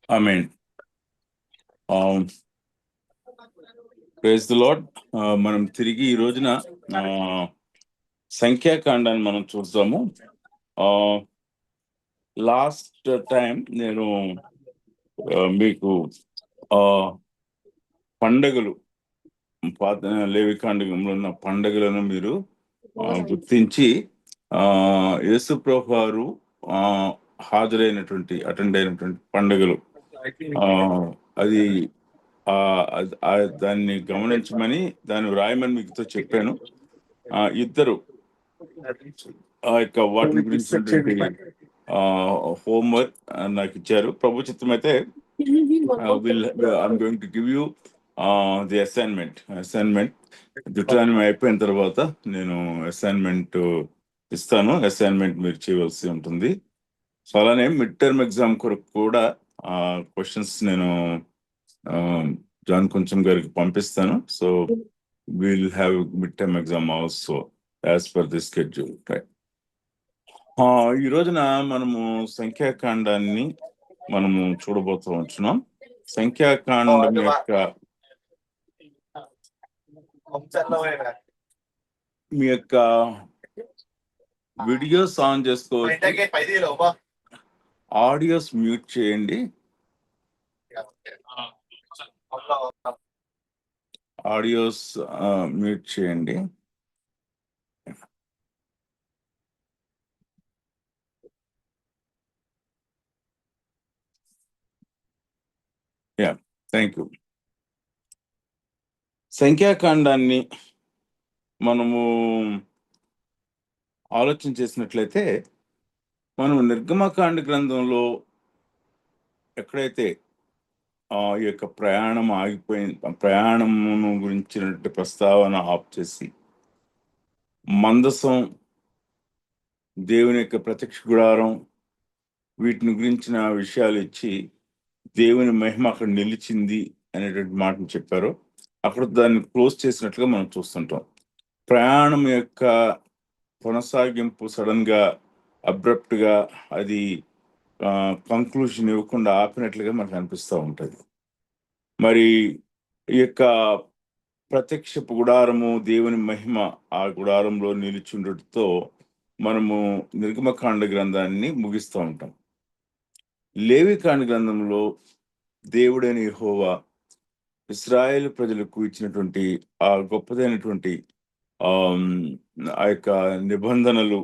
Amen. Praise the lord. మనం తిరిగి ఈ రోజున సంఖ్యాకాండాన్ని మనం చూద్దాము. లాస్ట్ టైం నేను మీకు పండగలు లేవికాండంలో ఉన్న పండగలను మీరు గుర్తించి యేసుప్రభు వారు అటెండ్ అయినటువంటి పండుగలు అది దాన్ని గమనించమని దాన్ని వ్రాయమని మీకుతో చెప్పాను. ఇద్దరు ఆ యొక్క వాటి గురించి హోంవర్క్ నాకు ఇచ్చారు. ప్రభు చిత్తం అయితే I'm going to give you the assignment Deuteronomy అయిపోయిన తర్వాత నేను అసైన్మెంట్ ఇస్తాను. అసైన్మెంట్ మీరు చేయవలసి ఉంటుంది. సో అలానే మిడ్ టర్మ్ ఎగ్జామ్ కొరకు కూడా క్వశ్చన్స్ నేను జాన్ కొంచెం గారికి పంపిస్తాను. So will have mid term exam also as per the schedule. ఈ రోజున మనము సంఖ్యాకాండాన్ని మనము చూడబోతూ ఉంటున్నాం. సంఖ్యాకాండం యొక్క మీ యొక్క వీడియోస్ ఆన్ చేసుకోవచ్చు, ఆడియోస్ మ్యూట్ చేయండి. ఆడియోస్ మ్యూట్ చేయండి. Thank you. సంఖ్యాకాండాన్ని మనము ఆలోచన చేసినట్లయితే మనం నిర్గమకాండ గ్రంథంలో ఎక్కడైతే ఈ యొక్క ప్రయాణమును గురించినటువంటి ప్రస్తావన ఆఫ్ చేసి మందసం, దేవుని యొక్క ప్రత్యక్ష గుడారం వీటిని గురించిన విషయాలు ఇచ్చి దేవుని మహిమ అక్కడ నిలిచింది అనేటువంటి మాటను చెప్పారు. అక్కడ దాన్ని క్లోజ్ చేసినట్లుగా మనం చూస్తుంటాం. ప్రయాణం యొక్క కొనసాగింపు సడన్ గా అబ్రప్ట్ గా అది కంక్లూషన్ ఇవ్వకుండా ఆపినట్లుగా మనకు అనిపిస్తూ ఉంటుంది. మరి ఈ యొక్క ప్రత్యక్షపు గుడారము, దేవుని మహిమ ఆ గుడారంలో నిలిచుండటంతో మనము నిర్గమకాండ గ్రంథాన్ని ముగిస్తూ ఉంటాం. లేవికాండ గ్రంథంలో దేవుడైన యెహోవా ఇశ్రాయేలు ప్రజలకు ఇచ్చినటువంటి ఆ గొప్పదైనటువంటి ఆ యొక్క నిబంధనలు,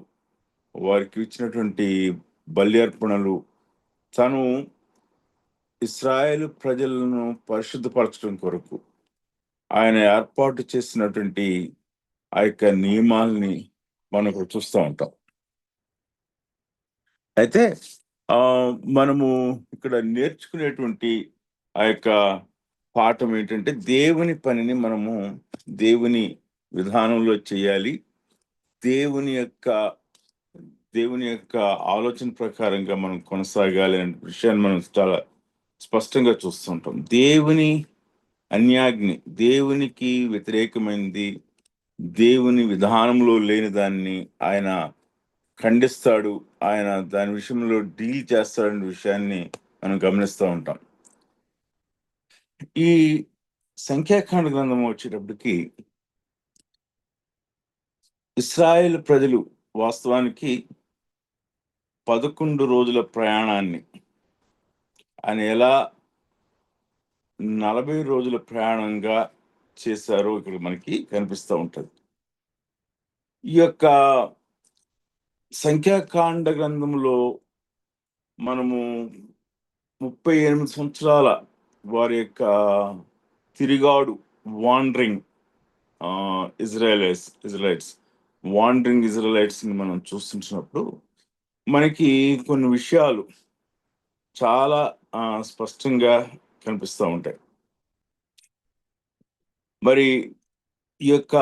వారికి ఇచ్చినటువంటి బలి అర్పణలు, తను ఇశ్రాయేలు ప్రజలను పరిశుద్ధపరచడం కొరకు ఆయన ఏర్పాటు చేసినటువంటి ఆ యొక్క నియమాల్ని మనకు చూస్తూ ఉంటాం. అయితే మనము ఇక్కడ నేర్చుకునేటువంటి ఆ యొక్క పాఠం ఏంటంటే దేవుని పనిని మనము దేవుని విధానంలో చేయాలి. దేవుని యొక్క ఆలోచన ప్రకారంగా మనం కొనసాగాలి అనే విషయాన్ని మనం చాలా స్పష్టంగా చూస్తుంటాం. దేవుని అన్యాజ్ఞి, దేవునికి వ్యతిరేకమైనది, దేవుని విధానంలో లేని దాన్ని ఆయన ఖండిస్తాడు, ఆయన దాని విషయంలో డీల్ చేస్తాడనే విషయాన్ని మనం గమనిస్తూ ఉంటాం. ఈ సంఖ్యాకాండ గ్రంథం వచ్చేటప్పటికి ఇశ్రాయేల్ ప్రజలు వాస్తవానికి 11 రోజుల ప్రయాణాన్ని ఆయన ఎలా 40 రోజుల ప్రయాణంగా చేశారో ఇక్కడ మనకి కనిపిస్తూ ఉంటుంది. ఈ యొక్క సంఖ్యాకాండ గ్రంథంలో మనము 38 సంవత్సరాల వారి యొక్క తిరిగాడు వాండరింగ్ ఇజ్రాయలైట్స్ ని మనం చూస్తున్నప్పుడు మనకి కొన్ని విషయాలు చాలా స్పష్టంగా కనిపిస్తూ ఉంటాయి. మరి ఈ యొక్క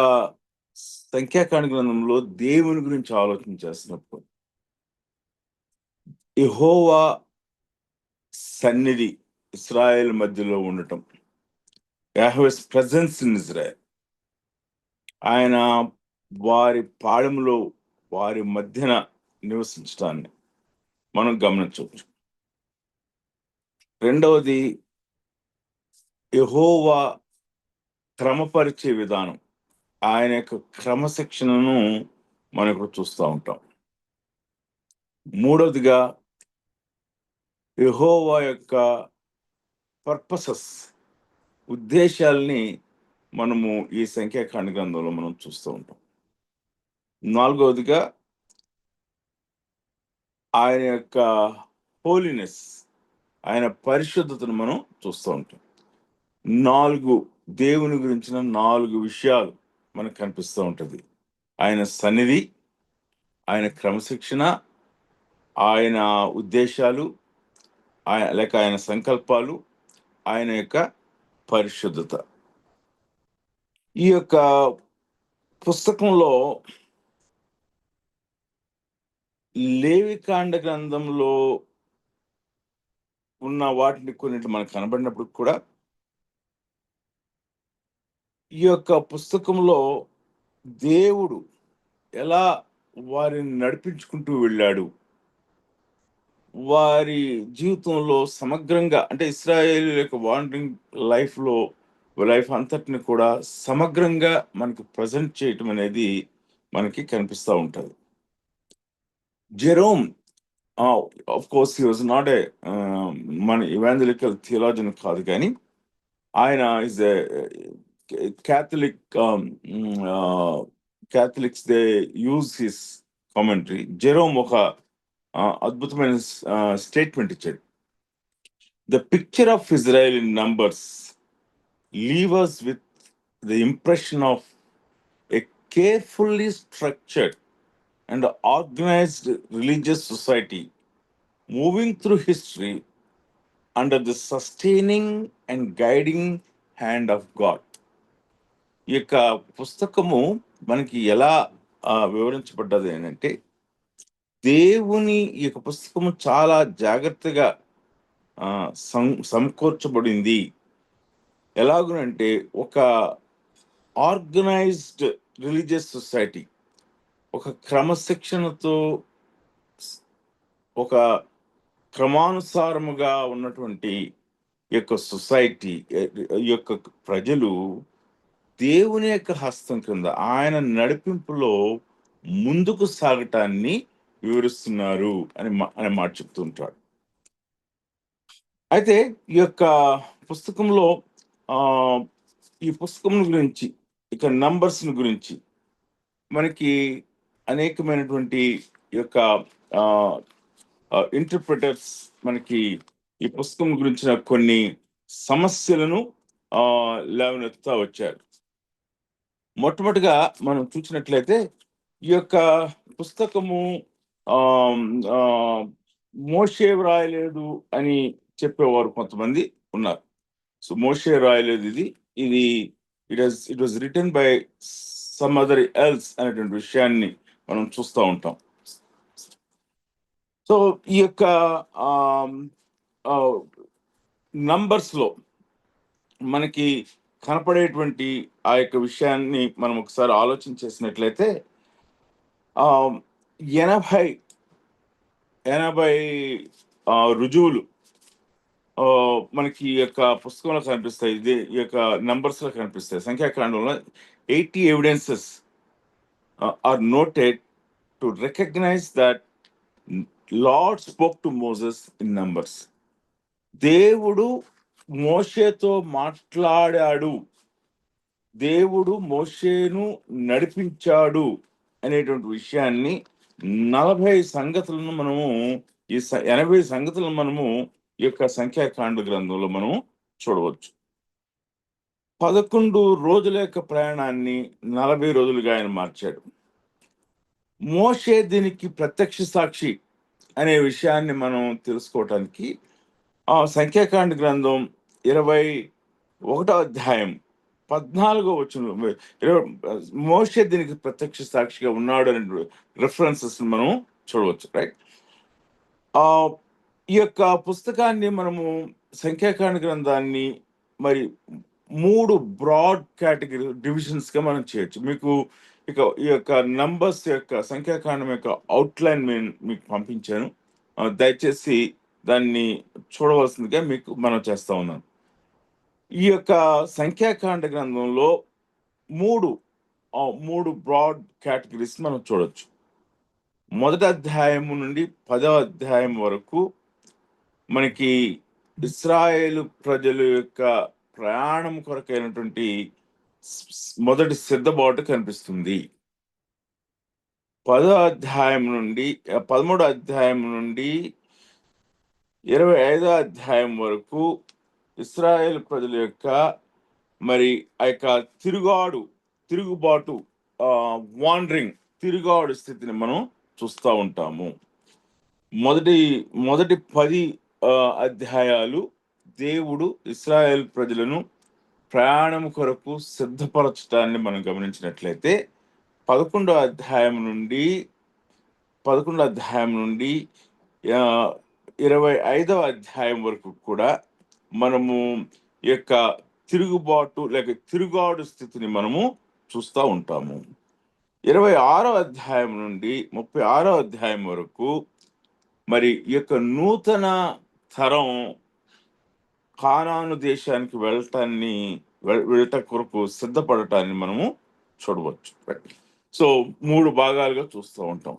సంఖ్యాకాండ గ్రంథంలో దేవుని గురించి ఆలోచన చేస్తున్నప్పుడు యెహోవా సన్నిధి ఇశ్రాయేల్ మధ్యలో ఉండటం, యెహోవాస్ ప్రెజెన్స్ ఇన్ ఇజ్రాయెల్, ఆయన వారి పాళెంలో వారి మధ్యన నివసించడాన్ని మనం గమనించవచ్చు. రెండవది యెహోవా క్రమపరిచే విధానం, ఆయన యొక్క క్రమశిక్షణను మనం ఇప్పుడు చూస్తూ ఉంటాం. మూడవదిగా యెహోవా యొక్క పర్పసెస్, ఉద్దేశాల్ని మనము ఈ సంఖ్యాకాండ గ్రంథంలో మనం చూస్తూ ఉంటాం. నాలుగవదిగా ఆయన యొక్క హోలీనెస్, ఆయన పరిశుద్ధతను మనం చూస్తూ ఉంటాం. దేవుని గురించిన 4 విషయాలు మనకు కనిపిస్తూ ఉంటుంది. ఆయన సన్నిధి, ఆయన క్రమశిక్షణ, ఆయన ఉద్దేశాలు, లేక ఆయన సంకల్పాలు, ఆయన యొక్క పరిశుద్ధత. ఈ యొక్క పుస్తకంలో లేవికాండ గ్రంథంలో ఉన్న వాటిని కొన్నిటి మనకు కనబడినప్పుడు కూడా ఈ యొక్క పుస్తకంలో దేవుడు ఎలా వారిని నడిపించుకుంటూ వెళ్ళాడు, వారి జీవితంలో సమగ్రంగా, అంటే ఇశ్రాయేలు యొక్క వాండరింగ్ లైఫ్ అంతటిని కూడా సమగ్రంగా మనకి ప్రజెంట్ చేయటం అనేది మనకి కనిపిస్తూ ఉంటుంది. Jerome, of course he was not a మన ఇవాంజలికల్ థియాలజియన్ కాదు, కానీ ఆయన is a Catholics they use his commentary. Jerome ఒక అద్భుతమైన స్టేట్మెంట్ ఇచ్చాడు. The picture of Israel in numbers leave us with the impression of a carefully structured and organized religious society moving through history under the sustaining and guiding hand of God. ఈ యొక్క పుస్తకము మనకి ఎలా వివరించబడ్డది అంటే, దేవుని ఈ యొక్క పుస్తకము చాలా జాగ్రత్తగా సమకూర్చబడింది. ఎలాగునంటే, ఒక ఆర్గనైజ్డ్ రిలీజియస్ సొసైటీ, ఒక క్రమశిక్షణతో, ఒక క్రమానుసారముగా ఉన్నటువంటి యొక్క సొసైటీ, ఈ యొక్క ప్రజలు దేవుని యొక్క హస్తం క్రింద ఆయన నడిపింపులో ముందుకు సాగటాన్ని వివరిస్తున్నారు అనే మాట చెప్తుంటాడు. అయితే ఈ యొక్క పుస్తకంలో ఈ పుస్తకం గురించి, ఇక నంబర్స్ గురించి మనకి అనేకమైనటువంటి యొక్క ఇంటర్ప్రిటర్స్ మనకి ఈ పుస్తకం గురించిన కొన్ని సమస్యలను లేవనెత్తుతా వచ్చారు. మొట్టమొదటిగా మనం చూసినట్లయితే, ఈ యొక్క పుస్తకము మోషే రాయలేదు అని చెప్పేవారు కొంతమంది ఉన్నారు. సో మోషే రాయలేదు, ఇది it was written by some other else అనేటువంటి విషయాన్ని మనం చూస్తూ ఉంటాం. సో ఈ యొక్క నంబర్స్ లో మనకి కనపడేటువంటి ఆ యొక్క విషయాన్ని మనం ఒకసారి ఆలోచన చేసినట్లయితే, 80 రుజువులు మనకి ఈ యొక్క పుస్తకంలో కనిపిస్తాయి. ఈ యొక్క నంబర్స్ లో కనిపిస్తాయి. సంఖ్యాకాండంలో 80 evidences are noted to recognize that Lord spoke to Moses in Numbers. దేవుడు మోషేతో మాట్లాడాడు, దేవుడు మోషేను నడిపించాడు అనేటువంటి విషయాన్ని 40 సంగతులను మనము 80 సంగతులను మనము ఈ యొక్క సంఖ్యాకాండ గ్రంథంలో మనం చూడవచ్చు. 11 రోజుల యొక్క ప్రయాణాన్ని 40 రోజులుగా ఆయన మార్చాడు. మోషే దీనికి ప్రత్యక్ష సాక్షి అనే విషయాన్ని మనం తెలుసుకోవటానికి సంఖ్యాకాండ గ్రంథం 21వ అధ్యాయం 14వ వచనం, మోషే దీనికి ప్రత్యక్ష సాక్షిగా ఉన్నాడు అనే రెఫరెన్సెస్ మనం చూడవచ్చు. రైట్. ఈ యొక్క పుస్తకాన్ని మనము సంఖ్యాకాండ గ్రంథాన్ని మరి 3 బ్రాడ్ కేటగిరీ డివిజన్స్ గా మనం చేయొచ్చు. మీకు ఈ యొక్క నంబర్స్ యొక్క సంఖ్యాకాండం యొక్క అవుట్లైన్ మీకు పంపించాను. దయచేసి దాన్ని చూడవలసిందిగా మీకు మనం చేస్తా ఉన్నాను. ఈ యొక్క సంఖ్యాకాండ గ్రంథంలో మూడు మూడు బ్రాడ్ కేటగిరీస్ మనం చూడొచ్చు. మొదటి అధ్యాయము నుండి 10వ అధ్యాయం వరకు మనకి ఇశ్రాయేలు ప్రజల యొక్క ప్రయాణం కొరకైనటువంటి మొదటి సిద్ధబాటు కనిపిస్తుంది. 13వ అధ్యాయం నుండి 25వ అధ్యాయం వరకు ఇశ్రాయేలు ప్రజల యొక్క మరి ఆ యొక్క తిరుగుబాటు వాండరింగ్ తిరుగుబాటు స్థితిని మనం చూస్తూ ఉంటాము. మొదటి 10 అధ్యాయాలు దేవుడు ఇశ్రాయేల్ ప్రజలను ప్రయాణం కొరకు సిద్ధపరచడాన్ని మనం గమనించినట్లయితే 11వ అధ్యాయం నుండి 25వ అధ్యాయం వరకు కూడా మనము ఈ యొక్క తిరుగుబాటు లేక తిరుగాడు స్థితిని మనము చూస్తూ ఉంటాము. 26వ అధ్యాయం నుండి 36వ అధ్యాయం వరకు మరి ఈ యొక్క నూతన తరం కానాను దేశానికి వెళ్ళట కొరకు సిద్ధపడటాన్ని మనము చూడవచ్చు. సో 3 భాగాలుగా చూస్తూ ఉంటాం.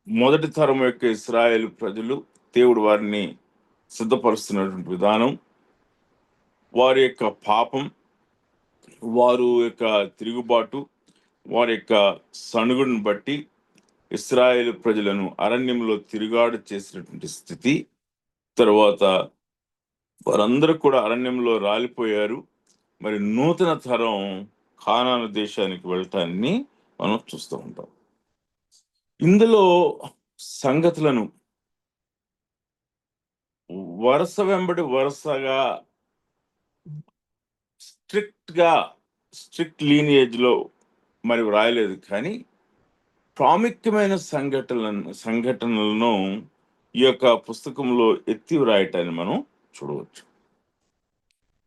మొదటి తరం యొక్క ఇశ్రాయేలు ప్రజలు దేవుడు వారిని సిద్ధపరుస్తున్నటువంటి విధానం, వారి యొక్క పాపం, వారు యొక్క తిరుగుబాటు, వారి యొక్క సణుగుడిని బట్టి ఇశ్రాయేలు ప్రజలను అరణ్యంలో తిరుగాడు చేసినటువంటి స్థితి, తర్వాత వారందరూ కూడా అరణ్యంలో రాలిపోయారు. మరి నూతన తరం కానాను దేశానికి వెళ్ళటాన్ని మనం చూస్తూ ఉంటాం. ఇందులో సంగతులను వరుస వెంబడి వరుసగా స్ట్రిక్ట్ లీనియేజ్ లో మరి వ్రాయలేదు, కానీ ప్రాముఖ్యమైన సంఘటనలను ఈ యొక్క పుస్తకంలో ఎత్తి వ్రాయటాన్ని మనం చూడవచ్చు.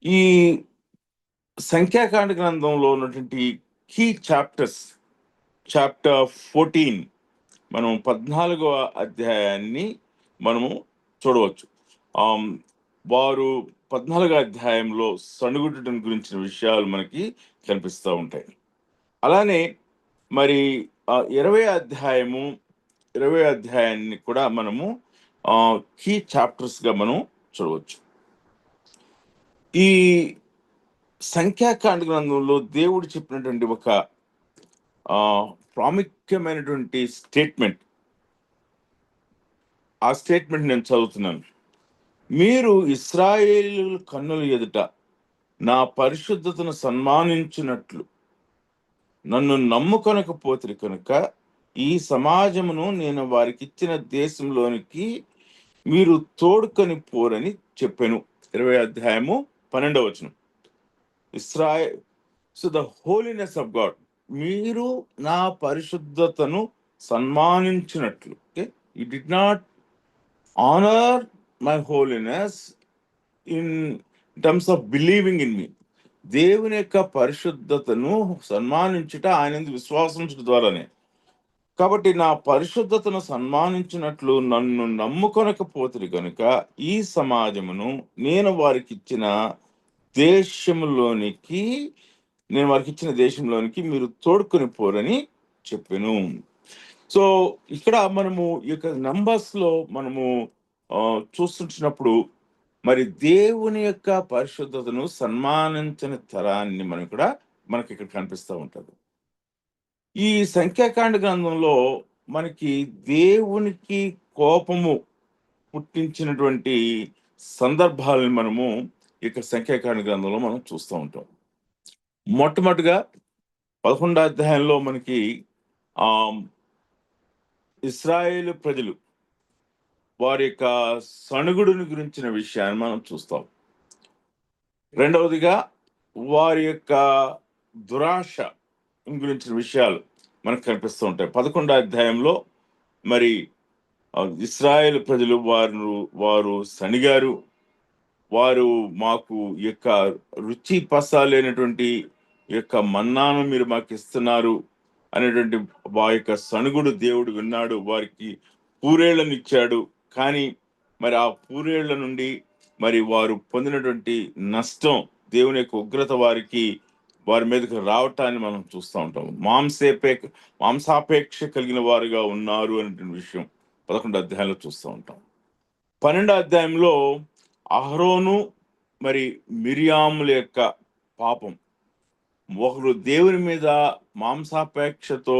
ఈ సంఖ్యాకాండ గ్రంథంలో ఉన్నటువంటి కీ చాప్టర్ 14 మనం 14వ అధ్యాయాన్ని మనము చూడవచ్చు. వారు 14వ అధ్యాయంలో సణుగుటం గురించిన విషయాలు మనకి కనిపిస్తూ ఉంటాయి. అలానే మరి 20వ అధ్యాయాన్ని కూడా మనము కీ చాప్టర్స్ గా మనం చూడవచ్చు. ఈ సంఖ్యాకాండ గ్రంథంలో దేవుడు చెప్పినటువంటి ఒక ప్రాముఖ్యమైనటువంటి స్టేట్మెంట్, ఆ స్టేట్మెంట్ నేను చదువుతున్నాను. మీరు ఇశ్రాయేలు కన్నుల ఎదుట నా పరిశుద్ధతను సన్మానించినట్లు నన్ను నమ్ముకొనకపోతే కనుక ఈ సమాజమును నేను వారికి ఇచ్చిన దేశంలోనికి మీరు తోడుకొని పోరని చెప్పాను. 20వ అధ్యాయము 12వ వచనం. So the holiness of God, మీరు నా పరిశుద్ధతను సన్మానించినట్లు, you did not honour my holiness in terms of believing in me. దేవుని యొక్క పరిశుద్ధతను సన్మానించుట ఆయన విశ్వాసం ద్వారానే. కాబట్టి నా పరిశుద్ధతను సన్మానించినట్లు నన్ను నమ్ముకొనకపోతే కనుక ఈ సమాజమును నేను వారికి ఇచ్చిన దేశంలోనికి మీరు తోడుకొని పోరని చెప్పాను. సో ఇక్కడ మనము ఈ యొక్క నంబర్స్ లో మనము చూస్తుంటున్నప్పుడు మరి దేవుని యొక్క పరిశుద్ధతను సన్మానించని తరాన్ని మనకి ఇక్కడ కనిపిస్తూ ఉంటుంది. ఈ సంఖ్యాకాండ గ్రంథంలో మనకి దేవునికి కోపము పుట్టించినటువంటి సందర్భాలను మనము ఇక సంఖ్యాకాండ గ్రంథంలో మనం చూస్తూ ఉంటాం. మొట్టమొదటిగా 11వ అధ్యాయంలో మనకి ఇశ్రాయేలు ప్రజలు వారి యొక్క సణుగుడుని గురించిన విషయాన్ని మనం చూస్తాం. రెండవదిగా వారి యొక్క దురాశ గురించిన విషయాలు మనకు కనిపిస్తూ ఉంటాయి. 11వ అధ్యాయంలో మరి ఇశ్రాయేలు ప్రజలు వారు సణిగారు, వారు మాకు యొక్క రుచి పసాలైనటువంటి యొక్క మన్నాను మీరు మాకు ఇస్తున్నారు అనేటువంటి వారి యొక్క సణుగుడు దేవుడు విన్నాడు, వారికి పూరేళ్లను ఇచ్చాడు. కానీ మరి ఆ పూరేళ్ల నుండి మరి వారు పొందినటువంటి నష్టం, దేవుని యొక్క ఉగ్రత వారి మీదకి రావటాన్ని మనం చూస్తూ ఉంటాం. మాంసాపేక్ష కలిగిన వారుగా ఉన్నారు అనే విషయం 11 అధ్యాయంలో చూస్తూ ఉంటాం. 12 అధ్యాయంలో అహరోను మరి మిరియాముల యొక్క పాపం, ఒకరు దేవుని మీద మాంసాపేక్షతో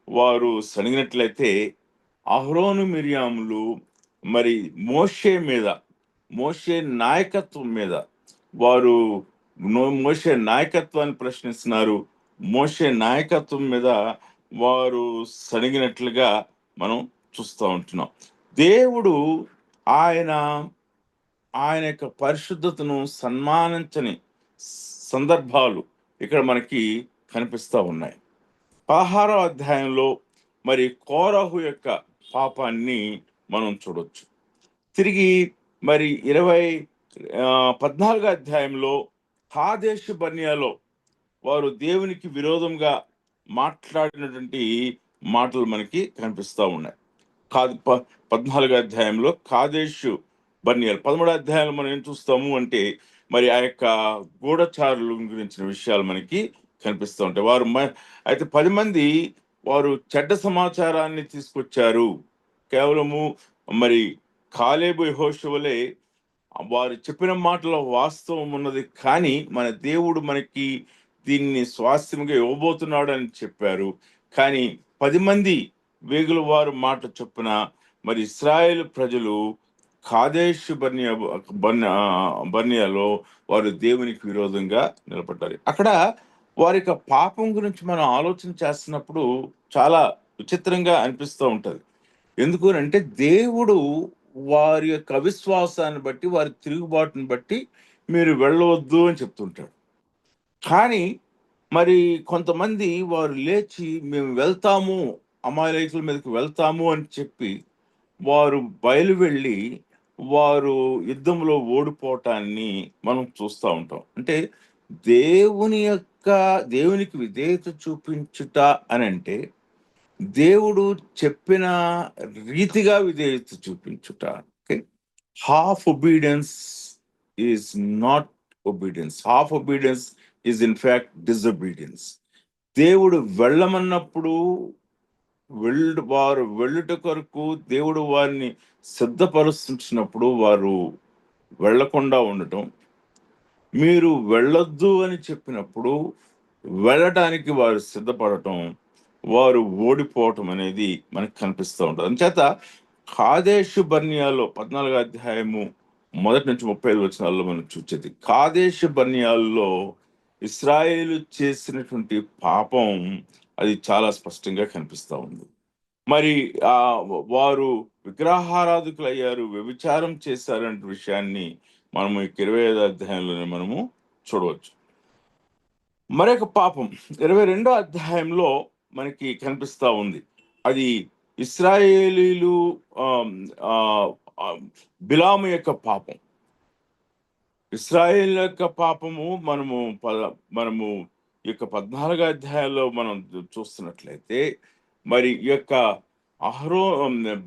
వారు సనిగినట్లయితే అహరోను మిరియాములు మరి మోషే నాయకత్వం మీద వారు మోషే నాయకత్వాన్ని ప్రశ్నిస్తున్నారు. మోషే నాయకత్వం మీద వారు సనిగినట్లుగా మనం చూస్తూ ఉంటున్నాం. దేవుడు ఆయన యొక్క పరిశుద్ధతను సన్మానించని సందర్భాలు ఇక్కడ మనకి కనిపిస్తూ ఉన్నాయి. 16వ అధ్యాయంలో మరి కోరహు యొక్క పాపాన్ని మనం చూడొచ్చు. తిరిగి మరి 14వ అధ్యాయంలో కాదేశు బర్నియాలో వారు దేవునికి విరోధంగా మాట్లాడినటువంటి మాటలు మనకి కనిపిస్తూ ఉన్నాయి. 14వ అధ్యాయంలో కాదేశు బర్నియాలు. 13వ అధ్యాయంలో మనం ఏం చూస్తాము అంటే మరి ఆ యొక్క గూఢచారుల గురించిన విషయాలు మనకి కనిపిస్తూ ఉంటాయి. అయితే 10 మంది వారు చెడ్డ సమాచారాన్ని తీసుకొచ్చారు. కేవలము మరి కాలేబు యెహోషువలే వారు చెప్పిన మాటలో వాస్తవం ఉన్నది, కానీ మన దేవుడు మనకి దీన్ని స్వాస్థ్యంగా ఇవ్వబోతున్నాడు అని చెప్పారు. కానీ 10 మంది వేగుల వారు మాట చొప్పున మరి ఇశ్రాయేలు ప్రజలు కాదేశు బర్నియాలో వారు దేవునికి విరోధంగా నిలబడ్డారు. అక్కడ వారి యొక్క పాపం గురించి మనం ఆలోచన చేస్తున్నప్పుడు చాలా విచిత్రంగా అనిపిస్తూ ఉంటది. ఎందుకు అంటే దేవుడు వారి యొక్క అవిశ్వాసాన్ని బట్టి, వారి తిరుగుబాటుని బట్టి మీరు వెళ్ళవద్దు అని చెప్తుంటాడు. కానీ మరి కొంతమంది వారు లేచి మేము వెళ్తాము, అమాలేకుల మీదకి వెళ్తాము అని చెప్పి వారు వెళ్ళి వారు యుద్ధంలో ఓడిపోవటాన్ని మనం చూస్తూ ఉంటాం. అంటే దేవునికి విధేయత చూపించుట అని అంటే దేవుడు చెప్పిన రీతిగా విధేయత చూపించుట. Half obedience is not obedience. Half obedience is in fact disobedience. దేవుడు వెళ్ళమన్నప్పుడు వారు వెళ్ళుట కొరకు దేవుడు వారిని సిద్ధపరుస్తున్నప్పుడు వారు వెళ్లకుండా ఉండటం, మీరు వెళ్ళొద్దు అని చెప్పినప్పుడు వెళ్ళటానికి వారు సిద్ధపడటం, వారు ఓడిపోవటం అనేది మనకు కనిపిస్తూ ఉంటుంది. అందుచేత కాదేశు బర్నియాలో 14వ అధ్యాయము 1 నుంచి 35 వచనాల్లో మనం చూసేది, కాదేశు బర్నియాల్లో ఇశ్రాయేలు చేసినటువంటి పాపం అది చాలా స్పష్టంగా కనిపిస్తూ ఉంది. మరి వారు విగ్రహారాధకులు అయ్యారు, వ్యభిచారం చేశారు అనే విషయాన్ని మనము 25వ అధ్యాయంలోనే మనము చూడవచ్చు. మరొక పాపం 22వ అధ్యాయంలో మనకి కనిపిస్తా ఉంది. అది ఇశ్రాయేలీలు బిలాము యొక్క పాపం. ఇశ్రాయేల్ యొక్క పాపము మనము ఈ యొక్క 14వ అధ్యాయంలో మనం చూస్తున్నట్లయితే మరి ఈ యొక్క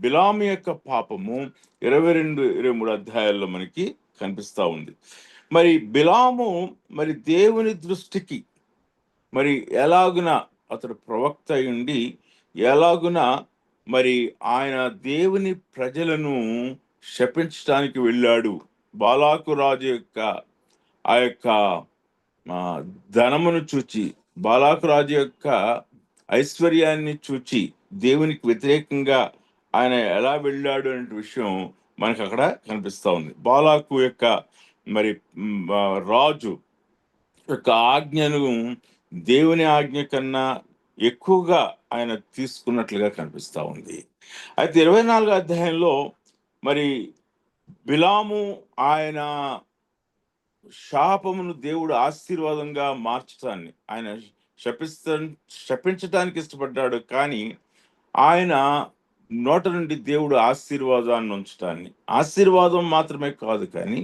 బిలాము యొక్క పాపము 22, 23 అధ్యాయాల్లో మనకి కనిపిస్తా ఉంది. మరి బిలాము మరి దేవుని దృష్టికి మరి ఎలాగున అతడు ప్రవక్త అయ్యుండి ఎలాగున మరి ఆయన దేవుని ప్రజలను శపించడానికి వెళ్ళాడు. బాలాకు రాజు యొక్క ఆ యొక్క ధనమును చూచి, బాలాకు రాజు యొక్క ఐశ్వర్యాన్ని చూచి దేవునికి వ్యతిరేకంగా ఆయన ఎలా వెళ్ళాడు అనే విషయం మనకు అక్కడ కనిపిస్తా ఉంది. బాలాకు యొక్క మరి రాజు యొక్క ఆజ్ఞను దేవుని ఆజ్ఞ కన్నా ఎక్కువగా ఆయన తీసుకున్నట్లుగా కనిపిస్తా ఉంది. అయితే 24వ అధ్యాయంలో మరి బిలాము ఆయన శాపమును దేవుడు ఆశీర్వాదంగా మార్చడాన్ని, ఆయన శపించడానికి ఇష్టపడ్డాడు, కానీ ఆయన నోట నుండి దేవుడు ఆశీర్వాదాన్ని ఉంచడాన్ని, ఆశీర్వాదం మాత్రమే కాదు కానీ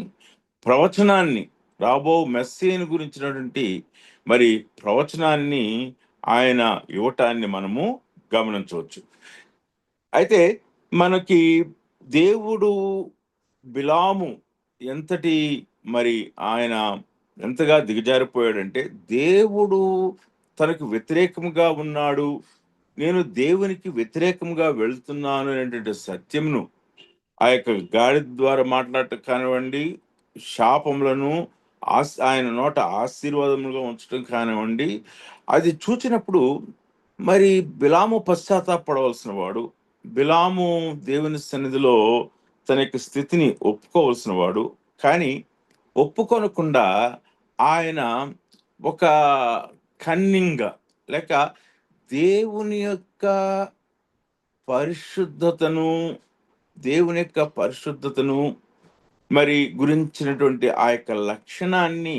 ప్రవచనాన్ని, రాబో మెస్సీని గురించినటువంటి మరి ప్రవచనాన్ని ఆయన ఇవ్వటాన్ని మనము గమనించవచ్చు. అయితే మనకి దేవుడు బిలాము ఎంతటి మరి ఆయన ఎంతగా దిగజారిపోయాడంటే, దేవుడు తనకు వ్యతిరేకంగా ఉన్నాడు, నేను దేవునికి వ్యతిరేకంగా వెళ్తున్నాను అనేటువంటి సత్యంను ఆ యొక్క గాడిద ద్వారా మాట్లాడటం కానివ్వండి, శాపములను ఆయన నోట ఆశీర్వాదములుగా ఉంచడం కానివ్వండి, అది చూచినప్పుడు మరి బిలాము పశ్చాత్తాపడవలసిన వాడు, బిలాము దేవుని సన్నిధిలో తన యొక్క స్థితిని ఒప్పుకోవలసిన వాడు. కానీ ఒప్పుకొనకుండా ఆయన ఒక కన్నింగ్‌గా లేక దేవుని యొక్క పరిశుద్ధతను, దేవుని యొక్క పరిశుద్ధతను మరి గురించినటువంటి ఆ యొక్క లక్షణాన్ని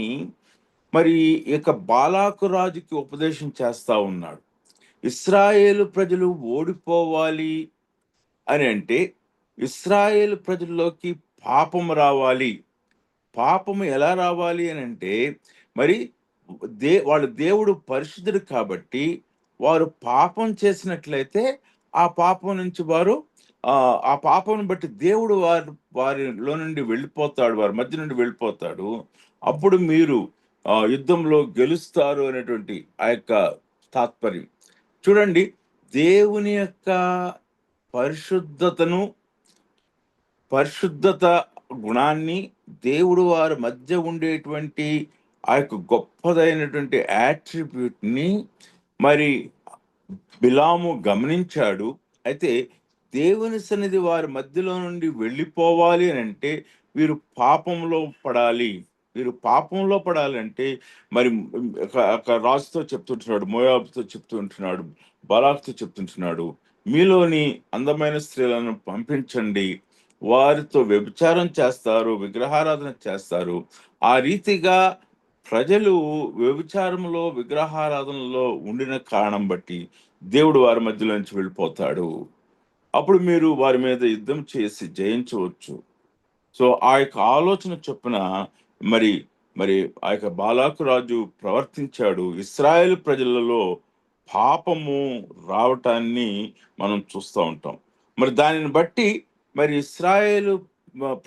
మరి ఈ యొక్క బాలాకు రాజుకి ఉపదేశం చేస్తా ఉన్నాడు. ఇశ్రాయేలు ప్రజలు ఓడిపోవాలి అని అంటే, ఇశ్రాయేలు ప్రజల్లోకి పాపం రావాలి. పాపము ఎలా రావాలి అని అంటే, మరి వాళ్ళ దేవుడు పరిశుద్ధుడు కాబట్టి, వారు పాపం చేసినట్లయితే ఆ పాపం నుంచి వారు ఆ పాపం బట్టి దేవుడు వారిలో నుండి వెళ్ళిపోతాడు, వారి మధ్య నుండి వెళ్ళిపోతాడు. అప్పుడు మీరు యుద్ధంలో గెలుస్తారు అనేటువంటి ఆ యొక్క తాత్పర్యం. చూడండి, దేవుని యొక్క పరిశుద్ధత గుణాన్ని, దేవుడు వారి మధ్య ఉండేటువంటి ఆ యొక్క గొప్పదైనటువంటి యాట్రిబ్యూట్ ని మరి బిలాము గమనించాడు. అయితే దేవుని సన్నిధి వారి మధ్యలో నుండి వెళ్ళిపోవాలి అని అంటే వీరు పాపంలో పడాలి. వీరు పాపంలో పడాలంటే మరి ఒక రాజుతో చెప్తుంటున్నాడు, మోయాబుతో చెప్తుంటున్నాడు, బలాక్తో చెప్తుంటున్నాడు, మీలోని అందమైన స్త్రీలను పంపించండి, వారితో వ్యభిచారం చేస్తారు, విగ్రహారాధన చేస్తారు. ఆ రీతిగా ప్రజలు వ్యభిచారంలో, విగ్రహారాధనలో ఉండిన కారణం బట్టి దేవుడు వారి మధ్యలో నుంచి వెళ్ళిపోతాడు. అప్పుడు మీరు వారి మీద యుద్ధం చేసి జయించవచ్చు. సో ఆ యొక్క ఆలోచన చొప్పున మరి మరి ఆ యొక్క బాలాకు రాజు ప్రవర్తించాడు. ఇశ్రాయేల్ ప్రజలలో పాపము రావటాన్ని మనం చూస్తూ ఉంటాం. మరి దానిని బట్టి మరి ఇశ్రాయేలు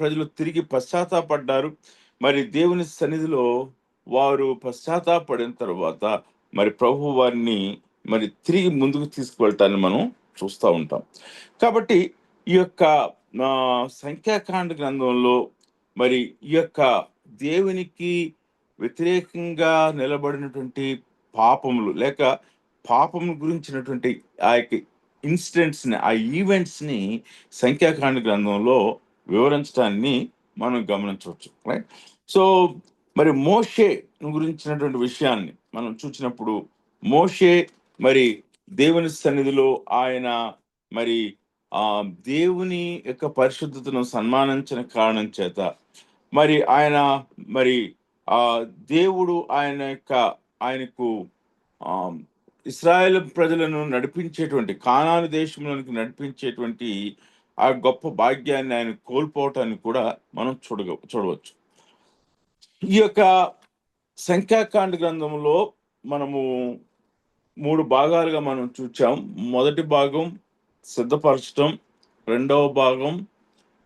ప్రజలు తిరిగి పశ్చాత్తాపడ్డారు. మరి దేవుని సన్నిధిలో వారు పశ్చాత్తాపడిన తర్వాత మరి ప్రభు వారిని మరి తిరిగి ముందుకు తీసుకువెళ్ళటాన్ని మనం చూస్తూ ఉంటాం. కాబట్టి ఈ యొక్క సంఖ్యాకాండ గ్రంథంలో మరి ఈ యొక్క దేవునికి వ్యతిరేకంగా నిలబడినటువంటి పాపములు లేక పాపము గురించినటువంటి ఆ యొక్క ఇన్సిడెంట్స్ ని, ఆ ఈవెంట్స్ ని సంఖ్యాకాండ గ్రంథంలో వివరించడాన్ని మనం గమనించవచ్చు. రైట్. సో మరి మోషే గురించినటువంటి విషయాన్ని మనం చూసినప్పుడు, మోషే మరి దేవుని సన్నిధిలో ఆయన మరి దేవుని యొక్క పరిశుద్ధతను సన్మానించిన కారణం చేత మరి ఆయన మరి దేవుడు ఆయనకు ఇశ్రాయేల్ ప్రజలను నడిపించేటువంటి, కానాను దేశంలోనికి నడిపించేటువంటి ఆ గొప్ప భాగ్యాన్ని ఆయన కోల్పోవటాన్ని కూడా మనం చూడవచ్చు. ఈ యొక్క సంఖ్యాకాండ గ్రంథంలో మనము 3 భాగాలుగా మనం చూచాం. మొదటి భాగం సిద్ధపరచటం, రెండవ భాగం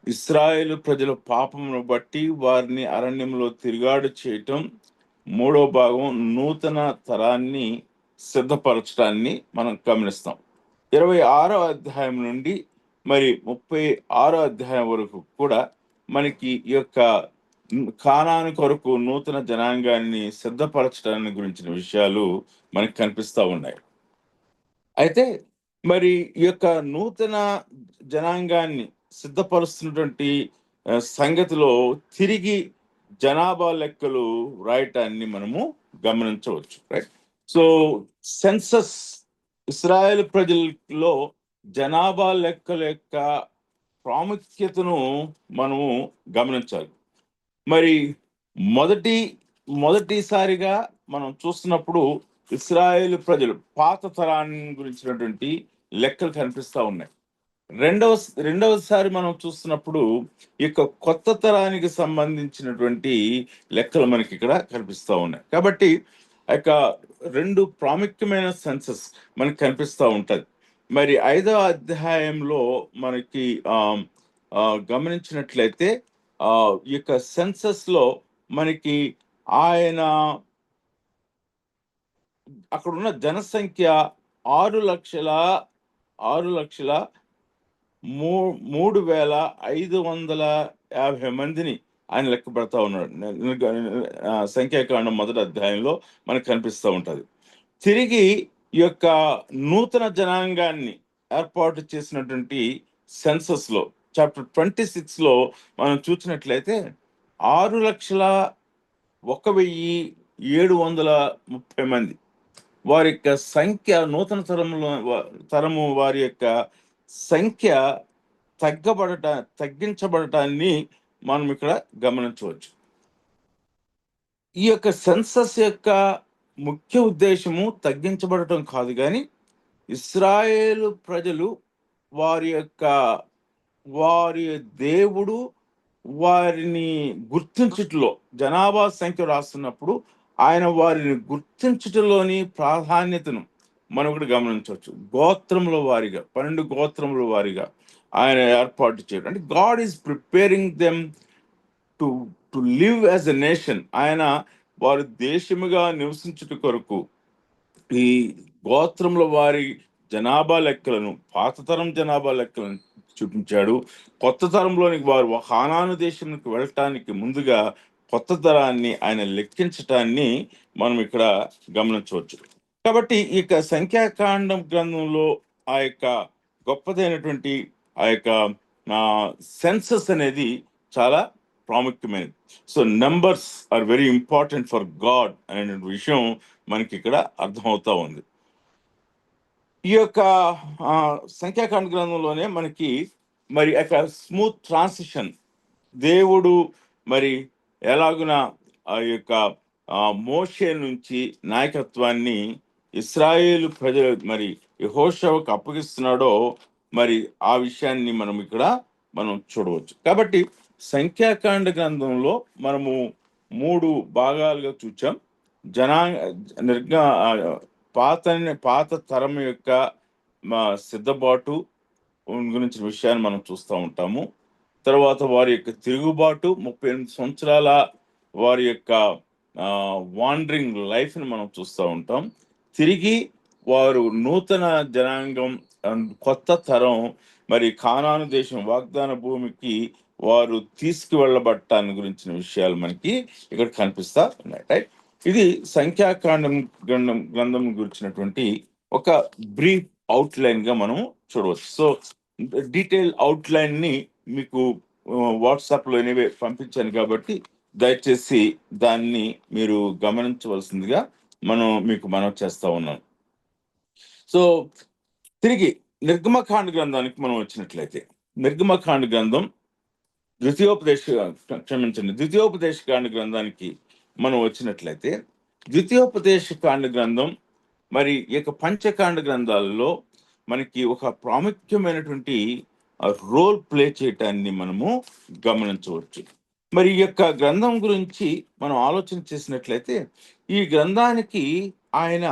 ఇశ్రాయేలు ప్రజల పాపమును బట్టి వారిని అరణ్యంలో తిరుగాడు చేయటం, మూడవ భాగం నూతన తరాన్ని సిద్ధపరచడాన్ని మనం గమనిస్తాం. 26వ అధ్యాయం నుండి మరి 36వ అధ్యాయం వరకు కూడా మనకి ఈ యొక్క కానాను కొరకు నూతన జనాంగాన్ని సిద్ధపరచడాన్ని గురించిన విషయాలు మనకి కనిపిస్తూ ఉన్నాయి. అయితే మరి ఈ యొక్క నూతన జనాంగాన్ని సిద్ధపరుస్తున్నటువంటి సంగతిలో తిరిగి జనాభా లెక్కలు రాయటాన్ని మనము గమనించవచ్చు. రైట్. సో సెన్సస్, ఇశ్రాయేల్ ప్రజల్లో జనాభా లెక్కల యొక్క ప్రాముఖ్యతను మనము గమనించాలి. మరి మొదటిసారిగా మనం చూస్తున్నప్పుడు ఇశ్రాయేలు ప్రజలు పాత తరాన్ని గురించినటువంటి లెక్కలు కనిపిస్తా ఉన్నాయి. రెండవసారి మనం చూస్తున్నప్పుడు ఈ యొక్క కొత్త తరానికి సంబంధించినటువంటి లెక్కలు మనకి ఇక్కడ కనిపిస్తా ఉన్నాయి. కాబట్టి ఆ యొక్క 2 ప్రాముఖ్యమైన సెన్సస్ మనకి కనిపిస్తూ ఉంటది. మరి 5వ అధ్యాయంలో మనకి గమనించినట్లయితే ఈ యొక్క సెన్సస్ లో మనకి ఆయన అక్కడ ఉన్న జనసంఖ్య 6,03,550 మందిని ఆయన లెక్క పెడతా ఉన్నాడు. సంఖ్యాకాండం మొదటి అధ్యాయంలో మనకు కనిపిస్తూ ఉంటది. తిరిగి ఈ యొక్క నూతన జనాంగాన్ని ఏర్పాటు చేసినటువంటి సెన్సస్ లో చాప్టర్ 26 లో మనం చూసినట్లయితే 6,01,730 మంది వారి యొక్క సంఖ్య, నూతన తరము వారి యొక్క సంఖ్య తగ్గించబడటాన్ని మనం ఇక్కడ గమనించవచ్చు. ఈ యొక్క సెన్సస్ యొక్క ముఖ్య ఉద్దేశము తగ్గించబడటం కాదు, కానీ ఇశ్రాయేలు ప్రజలు వారి దేవుడు వారిని గుర్తించుటలో, జనాభా సంఖ్య రాస్తున్నప్పుడు ఆయన వారిని గుర్తించుటలోని ప్రాధాన్యతను మనం కూడా గమనించవచ్చు. గోత్రముల వారిగా 12 గోత్రముల వారిగా ఆయన ఏర్పాటు చేయడం, అంటే God is preparing them to to live as a nation. ఆయన వారు దేశముగా నివసించుట కొరకు ఈ గోత్రముల వారి జనాభా లెక్కలను, పాతతరం జనాభా లెక్కలను చూపించాడు. కొత్త తరంలోనికి వారు హానాను దేశానికి వెళ్ళటానికి ముందుగా కొత్త తరాన్ని ఆయన లెక్కించటాన్ని మనం ఇక్కడ గమనించవచ్చు. కాబట్టి ఈ యొక్క సంఖ్యాకాండం గ్రంథంలో ఆ యొక్క గొప్పదైనటువంటి ఆ యొక్క సెన్సస్ అనేది చాలా ప్రాముఖ్యమైనది. So numbers are very important for God అనే విషయం మనకి ఇక్కడ అర్థమవుతా ఉంది. ఈ యొక్క సంఖ్యాకాండ గ్రంథంలోనే మనకి మరి ఒక స్మూత్ ట్రాన్సిషన్, దేవుడు మరి ఎలాగున ఆ యొక్క మోషే నుంచి నాయకత్వాన్ని ఇశ్రాయేలు ప్రజలు మరి యెహోషువకు అప్పగిస్తున్నాడో మరి ఆ విషయాన్ని మనం చూడవచ్చు. కాబట్టి సంఖ్యాకాండ గ్రంథంలో మనము 3 భాగాలుగా చూచాం. పాత తరం యొక్క సిద్ధబాటు గురించిన విషయాన్ని మనం చూస్తూ ఉంటాము. తర్వాత వారి యొక్క తిరుగుబాటు, 38 సంవత్సరాల వారి యొక్క వాండరింగ్ లైఫ్ ని మనం చూస్తూ ఉంటాం. తిరిగి వారు నూతన జనాంగం, కొత్త తరం మరి కానాను దేశం, వాగ్దాన భూమికి వారు తీసుకువెళ్ళబట్టాన్ని గురించిన విషయాలు మనకి ఇక్కడ కనిపిస్తా ఉన్నాయి. రైట్, ఇది సంఖ్యాకాండం గ్రంథం గురించినటువంటి ఒక బ్రీఫ్ అవుట్లైన్ గా మనం చూడవచ్చు. సో డీటెయిల్ అవుట్లైన్ ని మీకు వాట్సాప్ లో ఎనీవే పంపించాను కాబట్టి దయచేసి దాన్ని మీరు గమనించవలసిందిగా మీకు చేస్తా ఉన్నాను. సో తిరిగి నిర్గమకాండ గ్రంథానికి మనం వచ్చినట్లయితే, నిర్గమకాండ గ్రంథం ద్వితీయోపదేశ కాండ గ్రంథానికి మనం వచ్చినట్లయితే, ద్వితీయోపదేశ కాండ గ్రంథం మరి ఈ యొక్క పంచకాండ గ్రంథాలలో మనకి ఒక ప్రాముఖ్యమైనటువంటి రోల్ ప్లే చేయటాన్ని మనము గమనించవచ్చు. మరి ఈ యొక్క గ్రంథం గురించి మనం ఆలోచన చేసినట్లయితే, ఈ గ్రంథానికి ఆయన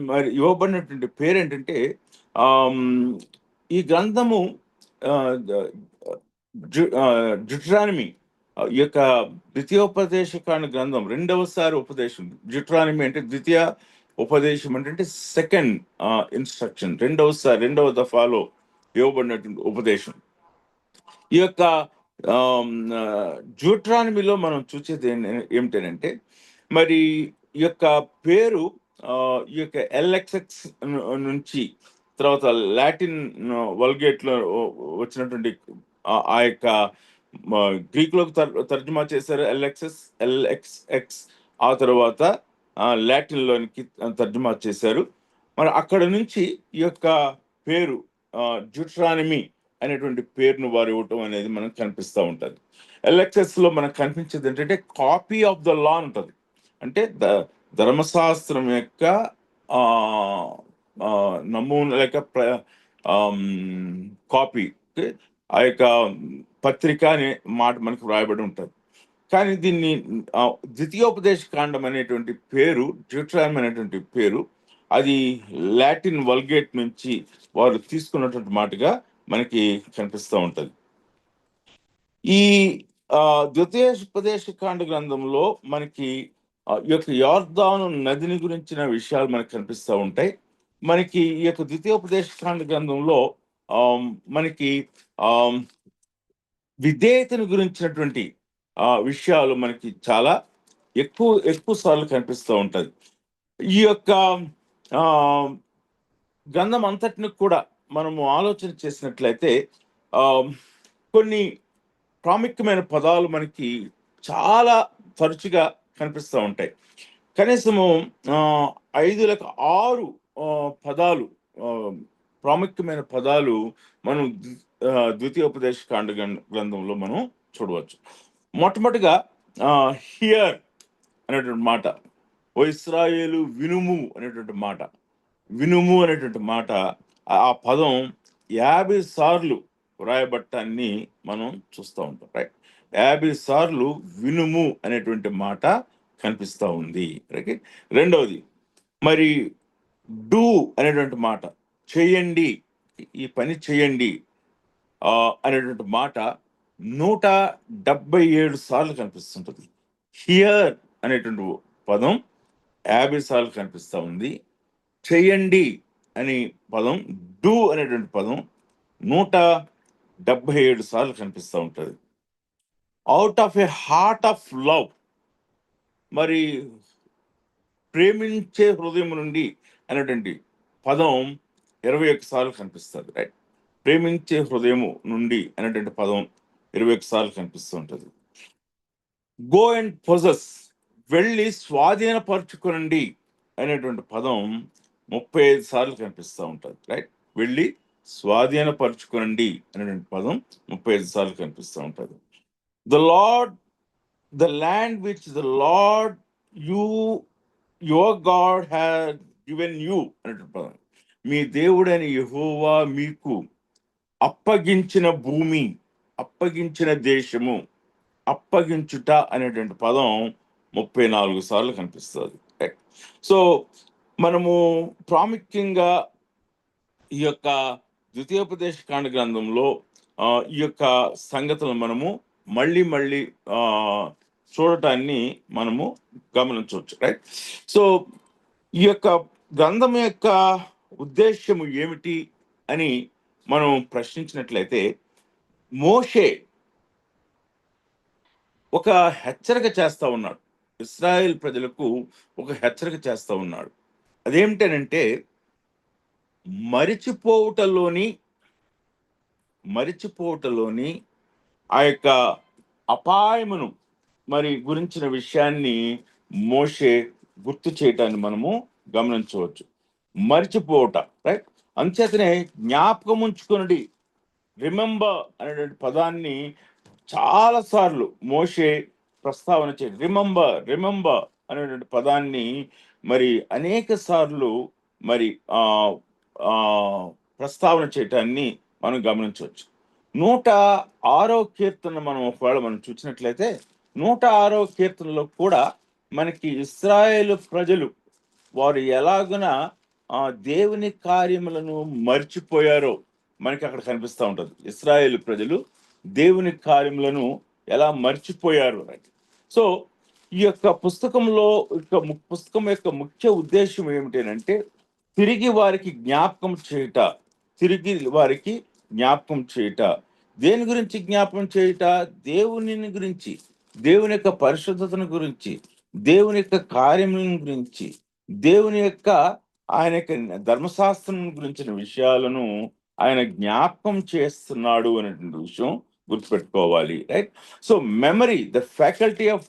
మరి ఇవ్వబడినటువంటి పేరేంటంటే, ఈ గ్రంథము డ్యూటరానమీ, ఈ యొక్క ద్వితీయోపదేశకాండ గ్రంథం రెండవసారి ఉపదేశం. డ్యూటరానమీ అంటే ద్వితీయ ఉపదేశం అంటే సెకండ్ ఇన్స్ట్రక్షన్, రెండవ దఫాలో ఇవ్వబడినటువంటి ఉపదేశం. ఈ యొక్క డ్యూటరానమీలో మనం చూసేది ఏమిటంటే, మరి ఈ యొక్క పేరు ఈ యొక్క ఎల్ఎక్స్ఎక్స్ నుంచి తర్వాత లాటిన్ వల్గేట్ లో వచ్చినటువంటి ఆ యొక్క గ్రీకులోకి తర్జుమా చేశారు ఎల్ఎక్స్ఎక్స్, ఆ తర్వాత లాటిన్ లోనికి తర్జుమా చేశారు. మరి అక్కడ నుంచి ఈ యొక్క పేరు డ్యూటరానమీ అనేటువంటి పేరును వారు ఇవ్వటం అనేది మనకు కనిపిస్తూ ఉంటుంది. ఎల్ఎక్స్ఎస్ లో మనకు కనిపించేది ఏంటంటే కాపీ ఆఫ్ ద లా ఉంటుంది. అంటే ధర్మశాస్త్రం యొక్క నమూనా లేక కాపీ, ఆ యొక్క పత్రిక అనే మాట మనకు వ్రాయబడి ఉంటుంది. కానీ దీన్ని ద్వితీయోపదేశ కాండం అనేటువంటి పేరు, డ్యూటరానమీ అనేటువంటి పేరు, అది లాటిన్ వల్గేట్ నుంచి వారు తీసుకున్నటువంటి మాటగా మనకి కనిపిస్తూ ఉంటుంది. ఈ ద్వితీయోపదేశకాండ గ్రంథంలో మనకి ఈ యొక్క యోర్దాను నదిని గురించిన విషయాలు మనకు కనిపిస్తూ ఉంటాయి. మనకి ఈ యొక్క ద్వితీయోపదేశకాండ గ్రంథంలో మనకి విధేయతను గురించినటువంటి విషయాలు మనకి చాలా ఎక్కువ సార్లు కనిపిస్తూ ఉంటది. ఈ యొక్క గ్రంథం అంతటిని కూడా మనము ఆలోచన చేసినట్లయితే కొన్ని ప్రాముఖ్యమైన పదాలు మనకి చాలా తరచుగా కనిపిస్తూ ఉంటాయి. కనీసము 5-6 పదాలు, ప్రాముఖ్యమైన పదాలు మనం ద్వితీయోపదేశకాండ గ్రంథంలో మనం చూడవచ్చు. మొట్టమొదటిగా హియర్ అనేటువంటి మాట, ఓ ఇశ్రాయేలు వినుము అనేటువంటి మాట, వినుము అనేటువంటి మాట, ఆ పదం 50 సార్లు వ్రాయబట్టాన్ని మనం చూస్తూ ఉంటాం. రైట్, 50 సార్లు వినుము అనేటువంటి మాట కనిపిస్తూ ఉంది. రైట్. రెండవది మరి డూ అనేటువంటి మాట, చేయండి, ఈ పని చేయండి అనేటువంటి మాట 177 సార్లు కనిపిస్తుంటుంది. హియర్ అనేటువంటి పదం 50 సార్లు కనిపిస్తూ ఉంది. చేయండి అనే పదం, డూ అనేటువంటి పదం 177 సార్లు కనిపిస్తూ ఉంటుంది. Out of A heart of love, మరి ప్రేమించే హృదయం నుండి అనేటువంటి పదం 21 సార్లు కనిపిస్తుంది. రైట్, ప్రేమించే హృదయము నుండి అనేటువంటి పదం 21 సార్లు కనిపిస్తూ ఉంటుంది. గో అండ్ పొజెస్, వెళ్ళి స్వాధీనపరచుకోనండి అనేటువంటి పదం 35 సార్లు కనిపిస్తూ ఉంటుంది. రైట్, వెళ్ళి స్వాధీనపరచుకోనండి అనేటువంటి పదం 35 సార్లు కనిపిస్తూ ఉంటుంది. The land which the lord your God had given you అనేటువంటి పదం, మీ దేవుడైన యెహోవా మీకు అప్పగించిన భూమి, అప్పగించిన దేశము, అప్పగించుట అనేటువంటి పదం 34 సార్లు కనిపిస్తుంది. సో మనము ప్రాముఖ్యంగా ఈ యొక్క ద్వితీయోపదేశకాండ గ్రంథంలో ఈ యొక్క సంగతులను మనము మళ్ళీ చూడటాన్ని మనము గమనించవచ్చు. రైట్. సో ఈ యొక్క గ్రంథం యొక్క ఉద్దేశ్యము ఏమిటి అని మనం ప్రశ్నించినట్లయితే, మోషే ఒక హెచ్చరిక చేస్తా ఉన్నాడు, ఇశ్రాయేల్ ప్రజలకు ఒక హెచ్చరిక చేస్తా ఉన్నాడు. అదేమిటనంటే, మరిచిపోవటలోని ఆ యొక్క అపాయమును మరి గురించిన విషయాన్ని మోషే గుర్తు చేయటాన్ని మనము గమనించవచ్చు. మరిచిపోవట, రైట్. అంచేతనే జ్ఞాపకం ఉంచుకొనుడి, రిమెంబర్ అనేటువంటి పదాన్ని చాలా సార్లు మోషే ప్రస్తావన చేసి, రిమెంబర్ అనేటువంటి పదాన్ని మరి అనేక సార్లు మరి ప్రస్తావన చేయటాన్ని మనం గమనించవచ్చు. 106వ కీర్తన మనం ఒకవేళ మనం చూసినట్లయితే, 106వ కీర్తనలో కూడా మనకి ఇశ్రాయేలు ప్రజలు వారు ఎలాగున దేవుని కార్యములను మర్చిపోయారో మనకి అక్కడ కనిపిస్తూ ఉంటుంది. ఇశ్రాయేలు ప్రజలు దేవుని కార్యములను ఎలా మర్చిపోయారు. సో ఈ యొక్క పుస్తకం యొక్క ముఖ్య ఉద్దేశం ఏమిటంటే, తిరిగి వారికి జ్ఞాపకం చేయుట. దేని గురించి జ్ఞాపకం చేయుట? దేవుని గురించి, దేవుని యొక్క పరిశుద్ధతను గురించి, దేవుని యొక్క కార్యములను గురించి, దేవుని యొక్క ఆయన యొక్క ధర్మశాస్త్రం గురించిన విషయాలను ఆయన జ్ఞాపకం చేస్తున్నాడు అనేటువంటి విషయం గుర్తుపెట్టుకోవాలి. Right. So memory, the faculty of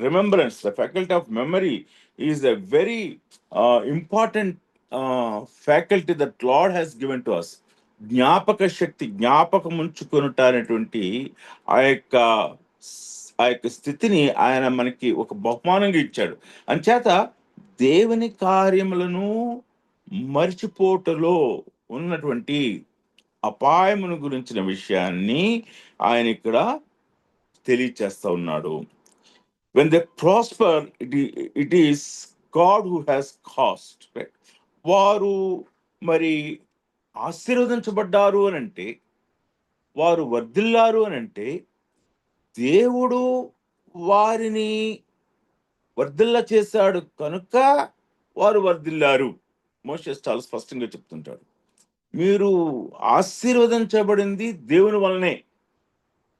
remembrance, the faculty of memory is a very important faculty that Lord has given to us. జ్ఞాపక శక్తి, జ్ఞాపకం ఉంచుకొనుట అనేటువంటి ఆ యొక్క స్థితిని ఆయన మనకి ఒక బహుమానంగా ఇచ్చాడు. అంచేత దేవుని కార్యములను మర్చిపోటలో ఉన్నటువంటి అపాయమును గురించిన విషయాన్ని ఆయన ఇక్కడ తెలియచేస్తా ఉన్నాడు. When they prosper, it is God who has cost. వారు మరి ఆశీర్వదించబడ్డారు అని అంటే, వారు వర్ధిల్లారు అని అంటే, దేవుడు వారిని వర్ధిల్ల చేశాడు కనుక వారు వర్ధిల్లారు. మోషే చాలా స్పష్టంగా చెప్తుంటాడు. మీరు ఆశీర్వదించబడింది దేవుని వలనే.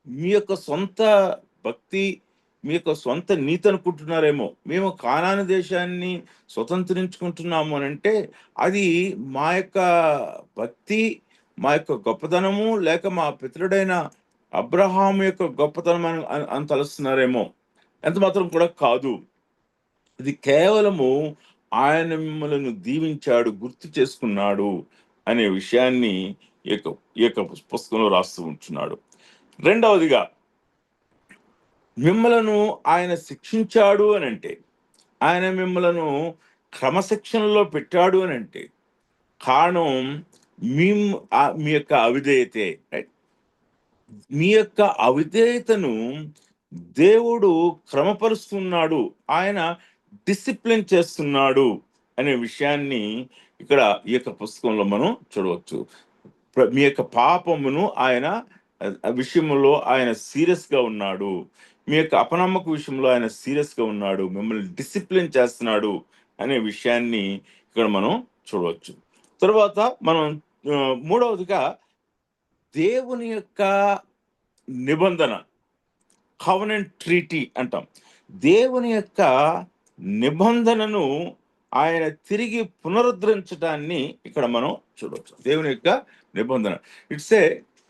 మీ యొక్క సొంత భక్తి, మీ యొక్క సొంత నీతి అనుకుంటున్నారేమో. మేము కానాను దేశాన్ని స్వతంత్రించుకుంటున్నాము అనంటే, అది మా యొక్క భక్తి, మా యొక్క గొప్పతనము, లేక మా పితరుడైన అబ్రహాము యొక్క గొప్పతనం అని తలుస్తున్నారేమో. ఎంత మాత్రం కూడా కాదు. ఇది కేవలము ఆయన మిమ్మలను దీవించాడు, గుర్తు చేసుకున్నాడు అనే విషయాన్ని ఈ యొక్క పుస్తకంలో రాస్తూ ఉంటున్నాడు. రెండవదిగా, మిమ్మలను ఆయన శిక్షించాడు అని అంటే, ఆయన మిమ్మలను క్రమశిక్షణలో పెట్టాడు అని అంటే, కారణం మీ యొక్క అవిధేయతే. రైట్? మీ యొక్క అవిధేయతను దేవుడు క్రమపరుస్తున్నాడు, ఆయన డిసిప్లిన్ చేస్తున్నాడు అనే విషయాన్ని ఇక్కడ ఈ యొక్క పుస్తకంలో మనం చూడవచ్చు. మీ యొక్క పాపమును ఆయన విషయంలో ఆయన సీరియస్ గా ఉన్నాడు. మీ యొక్క అపనమ్మక విషయంలో ఆయన సీరియస్ గా ఉన్నాడు, మిమ్మల్ని డిసిప్లిన్ చేస్తున్నాడు అనే విషయాన్ని ఇక్కడ మనం చూడవచ్చు. తర్వాత మనం మూడవదిగా, దేవుని యొక్క నిబంధన, కవెనెంట్ ట్రీటీ అంటాం. దేవుని యొక్క నిబంధనను ఆయన తిరిగి పునరుద్ధరించడాన్ని ఇక్కడ మనం చూడవచ్చు. దేవుని యొక్క నిబంధన, ఇట్స్ ఏ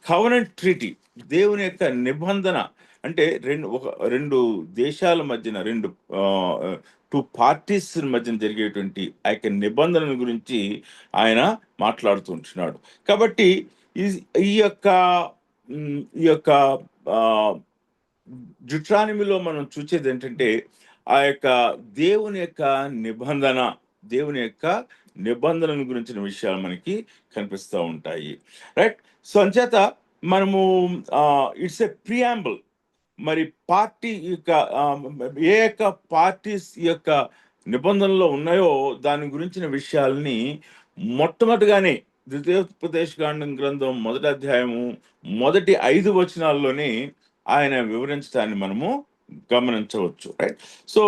కవెనెంట్ ట్రీటీ. దేవుని యొక్క నిబంధన అంటే రెండు దేశాల మధ్యన, టూ పార్టీస్ మధ్యన జరిగేటువంటి ఆ యొక్క నిబంధనల గురించి ఆయన మాట్లాడుతూ ఉంటున్నాడు. కాబట్టి ఈ యొక్క డ్యూట్రానమీలో మనం చూసేది ఏంటంటే, ఆ యొక్క దేవుని యొక్క నిబంధనల గురించిన విషయాలు మనకి కనిపిస్తూ ఉంటాయి. రైట్? సో అంచేత మనము ఇట్స్ ఎ ప్రియాంబుల్. మరి పార్టీ యొక్క ఏ యొక్క పార్టీస్ యొక్క నిబంధనలో ఉన్నాయో దాని గురించిన విషయాల్ని మొట్టమొదటిగానే ద్వితీయోపదేశకాండం గ్రంథం 1వ అధ్యాయము మొదటి 5 వచనాల్లోనే ఆయన వివరించడాన్ని మనము గమనించవచ్చు. రైట్? సో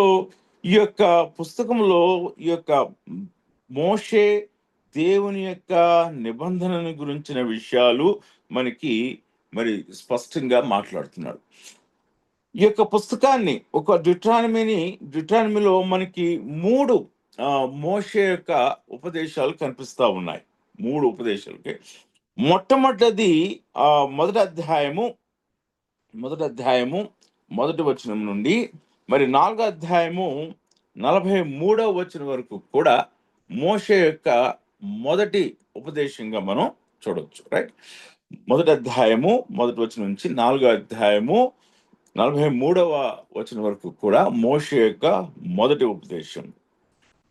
ఈ యొక్క పుస్తకంలో ఈ యొక్క మోషే దేవుని యొక్క నిబంధనను గురించిన విషయాలు మనకి మరి స్పష్టంగా మాట్లాడుతున్నాడు. ఈ యొక్క పుస్తకాన్ని, ఒక డ్యూట్రానమీలో మనకి 3 మోషే యొక్క ఉపదేశాలు కనిపిస్తా ఉన్నాయి. 3 ఉపదేశాలకి మొట్టమొదటిది మొదటి అధ్యాయము మొదటి వచనం నుండి మరి 4వ అధ్యాయము 43వ వచనం వరకు కూడా మోషే యొక్క మొదటి ఉపదేశంగా మనం చూడవచ్చు. రైట్? మొదటి అధ్యాయము మొదటి వచనం నుంచి 4వ అధ్యాయము 43వ వచనం వరకు కూడా మోషే యొక్క మొదటి ఉపదేశం.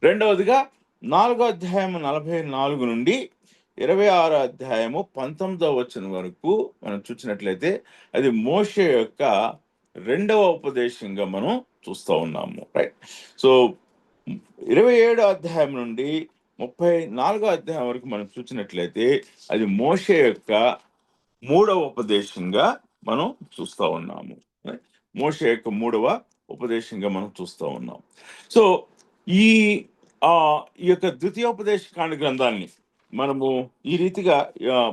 రెండవదిగా 4వ అధ్యాయము 44 నుండి 26వ అధ్యాయము 19వ వచనం వరకు మనం చూసినట్లయితే అది మోషే యొక్క రెండవ ఉపదేశంగా మనం చూస్తూ ఉన్నాము. రైట్? సో 27వ అధ్యాయం నుండి 34వ అధ్యాయం వరకు మనం చూసినట్లయితే అది మోషే యొక్క 3వ ఉపదేశంగా మనం చూస్తూ ఉన్నాము. మోషే యొక్క 3వ ఉపదేశంగా మనం చూస్తూ ఉన్నాం. సో ఈ యొక్క ద్వితీయోపదేశకాండ గ్రంథాన్ని మనము ఈ రీతిగా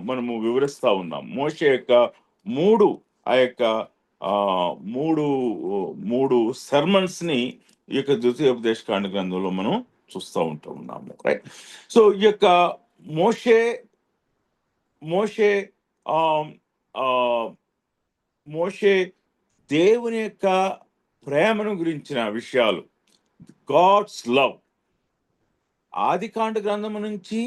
మనము వివరిస్తా ఉన్నాం. మోషే యొక్క మూడు సర్మన్స్ ని ఈ యొక్క ద్వితీయోపదేశకాండ గ్రంథంలో మనం చూస్తూ ఉన్నాము. రైట్? సో ఈ యొక్క మోషే దేవుని యొక్క ప్రేమను గురించిన విషయాలు, గాడ్స్ లవ్, ఆదికాండ గ్రంథం నుంచి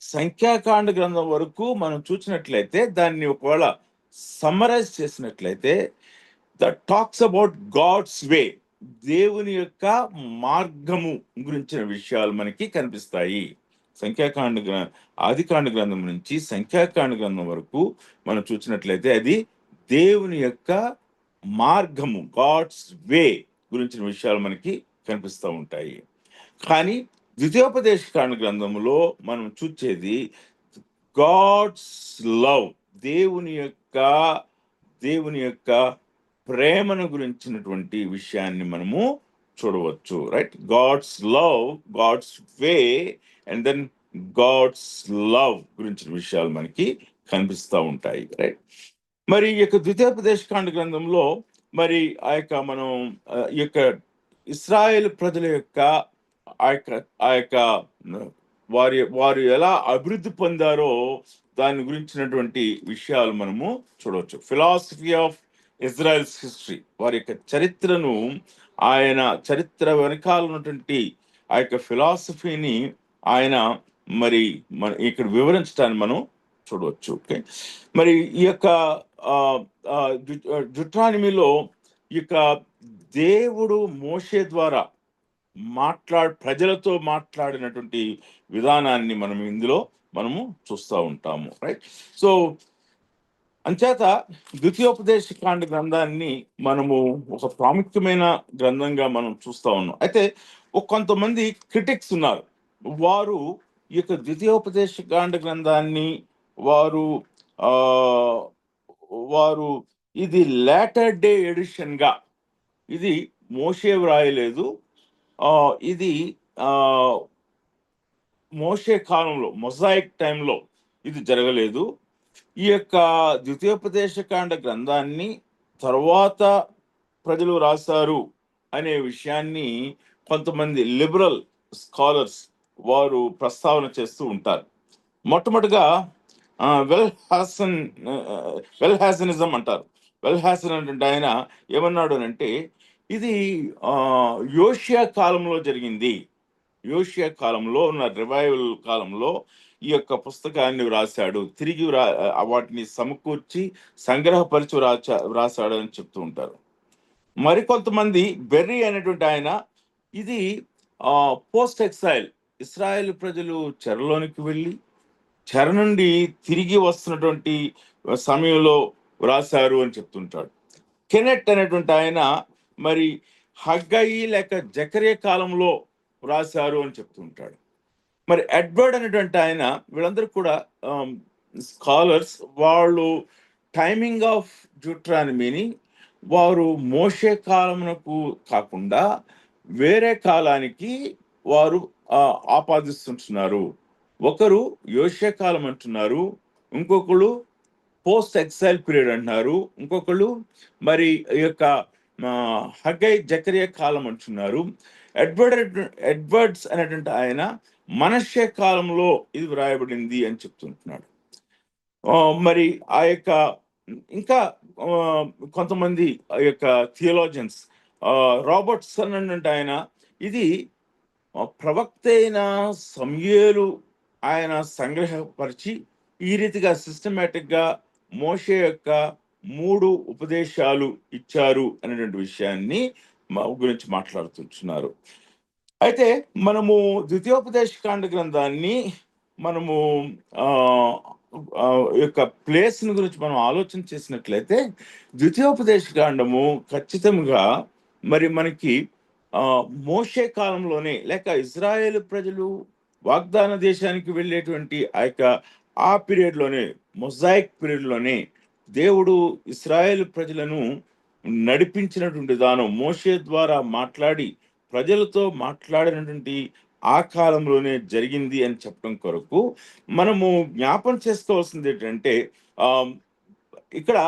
సంఖ్యాకాండ గ్రంథం వరకు మనం చూసినట్లయితే, దాన్ని ఒకవేళ సమ్మరైజ్ చేసినట్లయితే, that talks about God's way, దేవుని యొక్క మార్గము గురించిన విషయాలు మనకి కనిపిస్తాయి. ఆదికాండ గ్రంథం నుంచి సంఖ్యాకాండ గ్రంథం వరకు మనం చూసినట్లయితే అది దేవుని యొక్క మార్గము, గాడ్స్ వే గురించిన విషయాలు మనకి కనిపిస్తూ ఉంటాయి. కానీ ద్వితీయోపదేశకాండ గ్రంథంలో మనం చూసేది గాడ్స్ లవ్, దేవుని యొక్క దేవుని యొక్క ప్రేమను గురించినటువంటి విషయాన్ని మనము చూడవచ్చు. Right, God's love, God's way, and then God's love గురించిన విషయాలు మనకి కనిపిస్తూ ఉంటాయి. రైట్, మరి ఈ యొక్క ద్వితీయోపదేశకాండ గ్రంథంలో మరి మనం ఈ యొక్క ఇశ్రాయేలు ప్రజల యొక్క ఆ యొక్క వారు ఎలా అభివృద్ధి పొందారో దాని గురించినటువంటి విషయాలు మనము చూడవచ్చు. ఫిలాసఫీ ఆఫ్ ఇజ్రాయెల్స్ హిస్టరీ, వారి యొక్క చరిత్రను, ఆయన చరిత్ర వెనకాల ఉన్నటువంటి ఆ యొక్క ఫిలాసఫీని ఆయన మరి ఇక్కడ వివరించడాన్ని మనం చూడవచ్చు. ఓకే, మరి ఈ యొక్క డ్యూటరానమీలో ఈ యొక్క దేవుడు మోషే ద్వారా ప్రజలతో మాట్లాడినటువంటి విధానాన్ని మనం ఇందులో మనము చూస్తూ ఉంటాము. రైట్, సో అంచేత ద్వితీయోపదేశకాండ గ్రంథాన్ని మనము ఒక ప్రాముఖ్యమైన గ్రంథంగా మనం చూస్తూ ఉన్నాం. అయితే కొంతమంది క్రిటిక్స్ ఉన్నారు, వారు ఈ యొక్క ద్వితీయోపదేశకాండ గ్రంథాన్ని వారు ఇది లేటర్ డే ఎడిషన్ గా, ఇది మోషే వ్రాయలేదు, ఇది మోషే కాలంలో మొజాయిక్ టైంలో ఇది జరగలేదు, ఈ యొక్క ద్వితీయోపదేశకాండ గ్రంథాన్ని తర్వాత ప్రజలు రాశారు అనే విషయాన్ని కొంతమంది లిబరల్ స్కాలర్స్ వారు ప్రస్తావన చేస్తూ ఉంటారు. మొట్టమొదటిగా వెల్హాసనిజం అంటారు. వెల్హాసన్ అంటే ఆయన ఏమన్నాడు అంటే, ఇది యోషియా కాలంలో జరిగింది, యోషియా కాలంలో ఉన్న రివైవల్ కాలంలో ఈ యొక్క పుస్తకాన్ని వ్రాసాడు, తిరిగి వాటిని సమకూర్చి సంగ్రహపరిచి వ్రాసాడు అని చెప్తూ ఉంటారు. మరికొంతమంది బెర్రీ అనేటువంటి ఆయన, ఇది పోస్ట్ ఎక్సైల్, ఇస్రాయేల్ ప్రజలు చెరలోనికి వెళ్ళి చెర నుండి తిరిగి వస్తున్నటువంటి సమయంలో వ్రాసారు అని చెప్తుంటాడు. కెనెట్ అనేటువంటి ఆయన మరి హగ్గయి లేక జకరియా కాలంలో వ్రాసారు అని చెప్తుంటాడు. మరి ఎడ్వర్డ్ అనేటువంటి ఆయన, వీళ్ళందరూ కూడా స్కాలర్స్, వాళ్ళు టైమింగ్ ఆఫ్ డ్యూటరానమీని వారు మోషే కాలమునకు కాకుండా వేరే కాలానికి వారు ఆపాదిస్తుంటున్నారు. ఒకరు యోషియా కాలం అంటున్నారు, ఇంకొకళ్ళు పోస్ట్ ఎక్సైల్ పీరియడ్ అంటున్నారు, మరి ఈ యొక్క హగ్గై జకరియా కాలం అంటున్నారు. ఎడ్వర్డ్స్ అనేటువంటి ఆయన మనష్షే కాలంలో ఇది వ్రాయబడింది అని చెప్తుంటున్నాడు. మరి ఆ యొక్క ఇంకా కొంతమంది ఆ యొక్క థియోలాజియన్స్, రాబర్ట్సన్ అంటే ఆయన, ఇది ప్రవక్త అయిన సమూయేలు ఆయన సంగ్రహపరిచి ఈ రీతిగా సిస్టమేటిక్ గా మోషే యొక్క 3 ఉపదేశాలు ఇచ్చారు అనేటువంటి విషయాన్ని గురించి మాట్లాడుతున్నారు. అయితే మనము ద్వితీయోపదేశకాండ గ్రంథాన్ని మనము యొక్క ప్లేస్ గురించి మనం ఆలోచన చేసినట్లయితే, ద్వితీయోపదేశకాండము ఖచ్చితంగా మరి మనకి మోషే కాలంలోనే, లేక ఇజ్రాయేల్ ప్రజలు వాగ్దాన దేశానికి వెళ్ళేటువంటి ఆ పీరియడ్ లోనే, మొజాయిక్ పీరియడ్ లోనే దేవుడు ఇశ్రాయేలు ప్రజలను నడిపించినటువంటి విధానం, మోషే ద్వారా మాట్లాడి ప్రజలతో మాట్లాడినటువంటి ఆ కాలంలోనే జరిగింది అని చెప్పడం కొరకు మనము జ్ఞాపం చేసుకోవాల్సింది ఏంటంటే, ఇక్కడ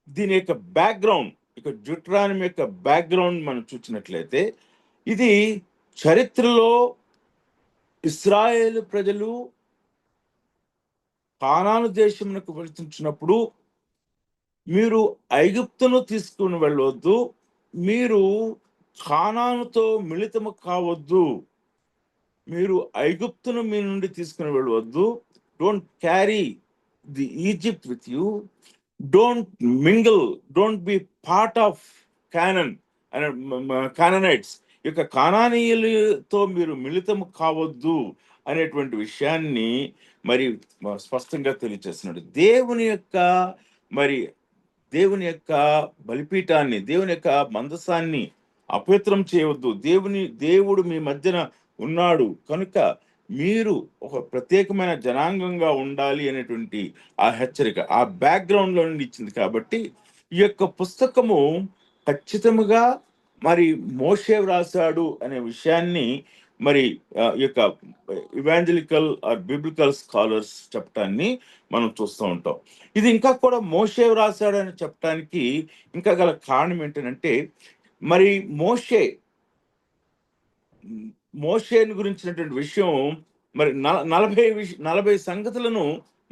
దీని యొక్క బ్యాక్గ్రౌండ్, ఇక డ్యూటరానమీ యొక్క బ్యాక్గ్రౌండ్ మనం చూసినట్లయితే, ఇది చరిత్రలో ఇశ్రాయేలు ప్రజలు కానాను దేశమునకు వెళ్తున్నప్పుడు, మీరు ఐగుప్తును తీసుకుని వెళ్ళవద్దు, మీరు కానానుతో మిళితము కావద్దు, మీరు ఐగుప్తును మీ నుండి తీసుకుని వెళ్ళవద్దు, don't carry the Egypt with you, don't mingle, don't be part of Canaanites, ఇక కానానీయులతో మీరు మిళితము కావద్దు అనేటువంటి విషయాన్ని మరి స్పష్టంగా తెలియజేస్తున్నాడు. దేవుని యొక్క బలిపీఠాన్ని, దేవుని యొక్క మందసాన్ని అపవిత్రం చేయవద్దు, దేవుడు మీ మధ్యన ఉన్నాడు కనుక మీరు ఒక ప్రత్యేకమైన జనాంగంగా ఉండాలి అనేటువంటి ఆ హెచ్చరిక ఆ బ్యాక్గ్రౌండ్ లో నుండి ఇచ్చింది. కాబట్టి ఈ యొక్క పుస్తకము ఖచ్చితంగా మరి మోషే వ్రాసాడు అనే విషయాన్ని మరి ఈ యొక్క ఇవాంజలికల్ ఆర్ బిబ్లికల్ స్కాలర్స్ చెప్పటాన్ని మనం చూస్తూ ఉంటాం. ఇది ఇంకా కూడా మోషే వ్రాసాడు అని చెప్పడానికి ఇంకా గల కారణం ఏంటంటే, మరి మోషేని గురించినటువంటి విషయం మరి 40 సంగతులను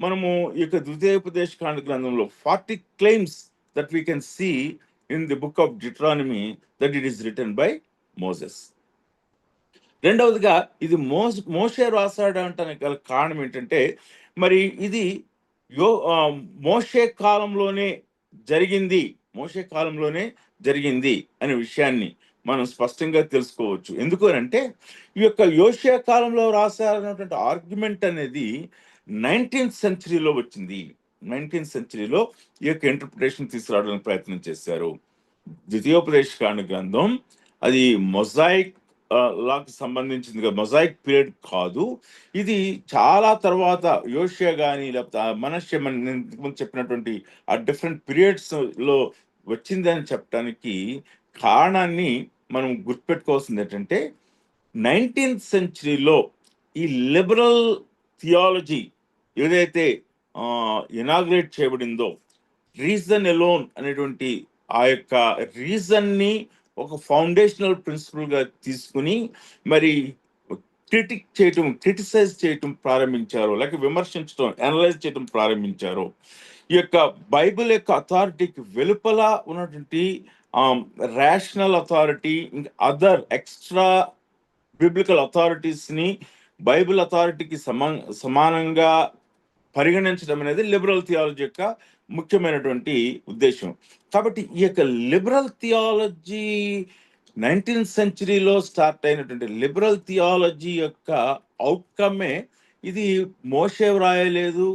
మనము ఈ యొక్క ద్వితీయోపదేశ కాండ గ్రంథంలో 40 claims that we can see in the book of Deuteronomy that it is written by Moses. రెండవదిగా ఇది మోషే రాశాడు అంటానికి గల కారణం ఏంటంటే, మరి ఇది మోషే కాలంలోనే జరిగింది, మోషే కాలంలోనే జరిగింది అనే విషయాన్ని మనం స్పష్టంగా తెలుసుకోవచ్చు. ఎందుకు అంటే ఈ యొక్క యోషియా కాలంలో రాశారన్నటువంటి ఆర్గ్యుమెంట్ అనేది 19th సెంచరీలో వచ్చింది. 19th సెంచరీలో ఈ యొక్క ఇంటర్ప్రిటేషన్ తీసుకురావడానికి ప్రయత్నం చేశారు. ద్వితీయోపదేశ కాండ గ్రంథం అది మొజాయిక్ లాకి సంబంధించింది, మొజాయిక్ పీరియడ్ కాదు. ఇది చాలా తర్వాత యోషియా కానీ లేకపోతే మనష్య ముందు చెప్పినటువంటి ఆ డిఫరెంట్ పీరియడ్స్ లో వచ్చింది అని చెప్పడానికి కారణాన్ని మనం గుర్తుపెట్టుకోవాల్సింది ఏంటంటే, 19th సెంచరీలో ఈ లిబరల్ థియాలజీ ఏదైతే ఇనాగ్రేట్ చేయబడిందో, రీజన్ ఎలోన్ అనేటువంటి ఆ యొక్క రీజన్ ని ఒక ఫౌండేషనల్ ప్రిన్సిపల్ గా తీసుకుని మరి క్రిటిసైజ్ చేయటం ప్రారంభించారు, లేక విమర్శించడం, అనలైజ్ చేయటం ప్రారంభించారు. ఈ యొక్క బైబిల్ యొక్క అథారిటీకి వెలుపల ఉన్నటువంటి rational authority, other extra biblical authorities ని బైబిల్ అథారిటీకి సమానంగా పరిగణించడం అనేది లిబరల్ థియాలజీ యొక్క ముఖ్యమైనటువంటి ఉద్దేశం. కాబట్టి ఈ యొక్క లిబరల్ థియాలజీ 19th సెంచరీలో స్టార్ట్ అయినటువంటి లిబరల్ థియాలజీ యొక్క అవుట్కమే ఇది. మోషే వ్రాయలేదు,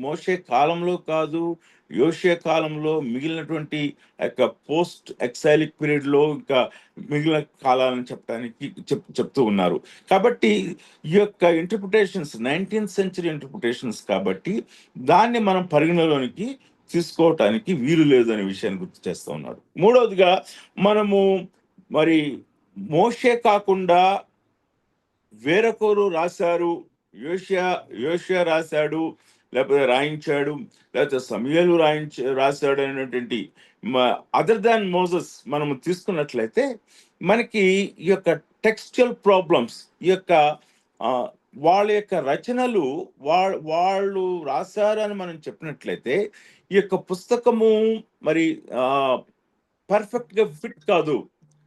మోషే కాలంలో కాదు, యోషియా కాలంలో మిగిలినటువంటి యొక్క పోస్ట్ ఎక్సైలిక్ పీరియడ్ లో ఇంకా మిగిలిన కాలాలను చెప్పడానికి చెప్తూ ఉన్నారు. కాబట్టి ఈ యొక్క ఇంటర్ప్రిటేషన్స్ 19th సెంచరీ ఇంటర్ప్రిటేషన్స్ కాబట్టి దాన్ని మనం పరిగణలోనికి తీసుకోవటానికి వీలు లేదు అనే విషయాన్ని గుర్తు చేస్తూ ఉన్నాడు. మూడవదిగా మనము మరి మోషే కాకుండా వేరొకరు రాశారు, యోషియా రాశాడు, లేకపోతే రాయించాడు, లేకపోతే సమూయేలు రాశాడు అనేటువంటి అదర్ దాన్ మోసెస్ మనము తీసుకున్నట్లయితే మనకి ఈ యొక్క టెక్స్చువల్ ప్రాబ్లమ్స్, ఈ యొక్క వాళ్ళ యొక్క రచనలు వాళ్ళు రాశారు అని మనం చెప్పినట్లయితే ఈ యొక్క పుస్తకము మరి పర్ఫెక్ట్ గా ఫిట్ కాదు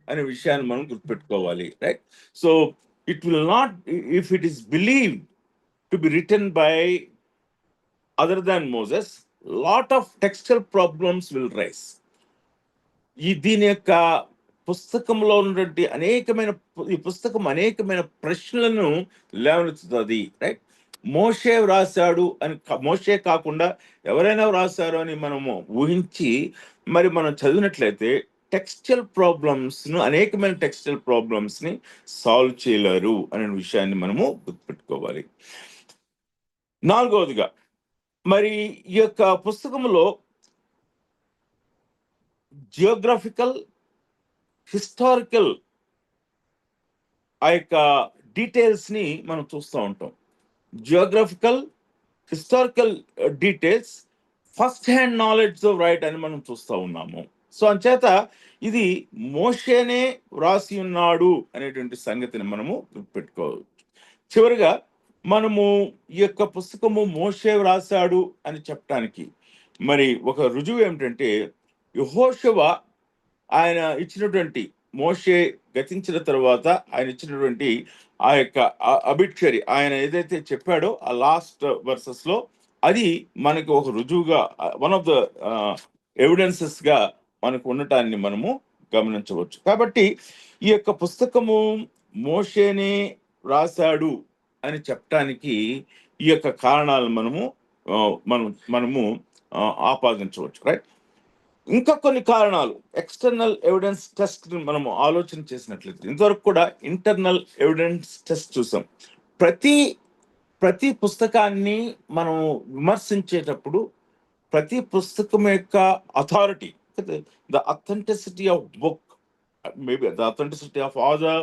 అనే విషయాన్ని మనం గుర్తుపెట్టుకోవాలి, right? So it will not, if it is believed to be written by other than Moses, lot of textual problems will rise. దీని యొక్క పుస్తకంలో ఉన్నటువంటి ఈ పుస్తకం అనేకమైన ప్రశ్నలను లేవనెత్తుతుంది, రైట్? మోషే వ్రాసాడు అని, మోషే కాకుండా ఎవరైనా వ్రాసారు అని మనము ఊహించి మరి మనం చదివినట్లయితే టెక్స్చువల్ ప్రాబ్లమ్స్ ను, అనేకమైన టెక్స్చువల్ ప్రాబ్లమ్స్ ని సాల్వ్ చేయలేరు అనే విషయాన్ని మనము గుర్తుపెట్టుకోవాలి. నాలుగవదిగా మరి ఈ యొక్క పుస్తకంలో జియోగ్రఫికల్, హిస్టారికల్ ఆ యొక్క డీటెయిల్స్ ని మనం చూస్తూ ఉంటాం. Geographical, historical details, first hand knowledge of right అని మనం చూస్తూ ఉన్నాము. సో అంచేత ఇది మోషేనే వ్రాసి ఉన్నాడు అనేటువంటి సంగతిని మనము గుర్తుపెట్టుకోవచ్చు. చివరిగా మనము ఈ యొక్క పుస్తకము మోషే వ్రాసాడు అని చెప్పడానికి మరి ఒక రుజువు ఏమిటంటే, యెహోషువ ఆయన ఇచ్చినటువంటి, మోషే గతించిన తర్వాత ఆయన ఇచ్చినటువంటి ఆ యొక్క అబిట్చరీ, ఆయన ఏదైతే చెప్పాడో ఆ లాస్ట్ వర్సెస్ లో, అది మనకి ఒక రుజువుగా, వన్ ఆఫ్ ద ఎవిడెన్సెస్ గా మనకు ఉండటాన్ని మనము గమనించవచ్చు. కాబట్టి ఈ యొక్క పుస్తకము మోషేనే రాశాడు అని చెప్పటానికి ఈ యొక్క కారణాలు మనము ఆపాదించవచ్చు, రైట్? ఇంకా కొన్ని కారణాలు, ఎక్స్టర్నల్ ఎవిడెన్స్ టెస్ట్ మనము ఆలోచన చేసినట్లయితే, ఇంతవరకు కూడా ఇంటర్నల్ ఎవిడెన్స్ టెస్ట్ చూసాం. ప్రతి ప్రతి పుస్తకాన్ని మనం విమర్శించేటప్పుడు ప్రతి పుస్తకం యొక్క authority, the authenticity of book, maybe the authenticity of author,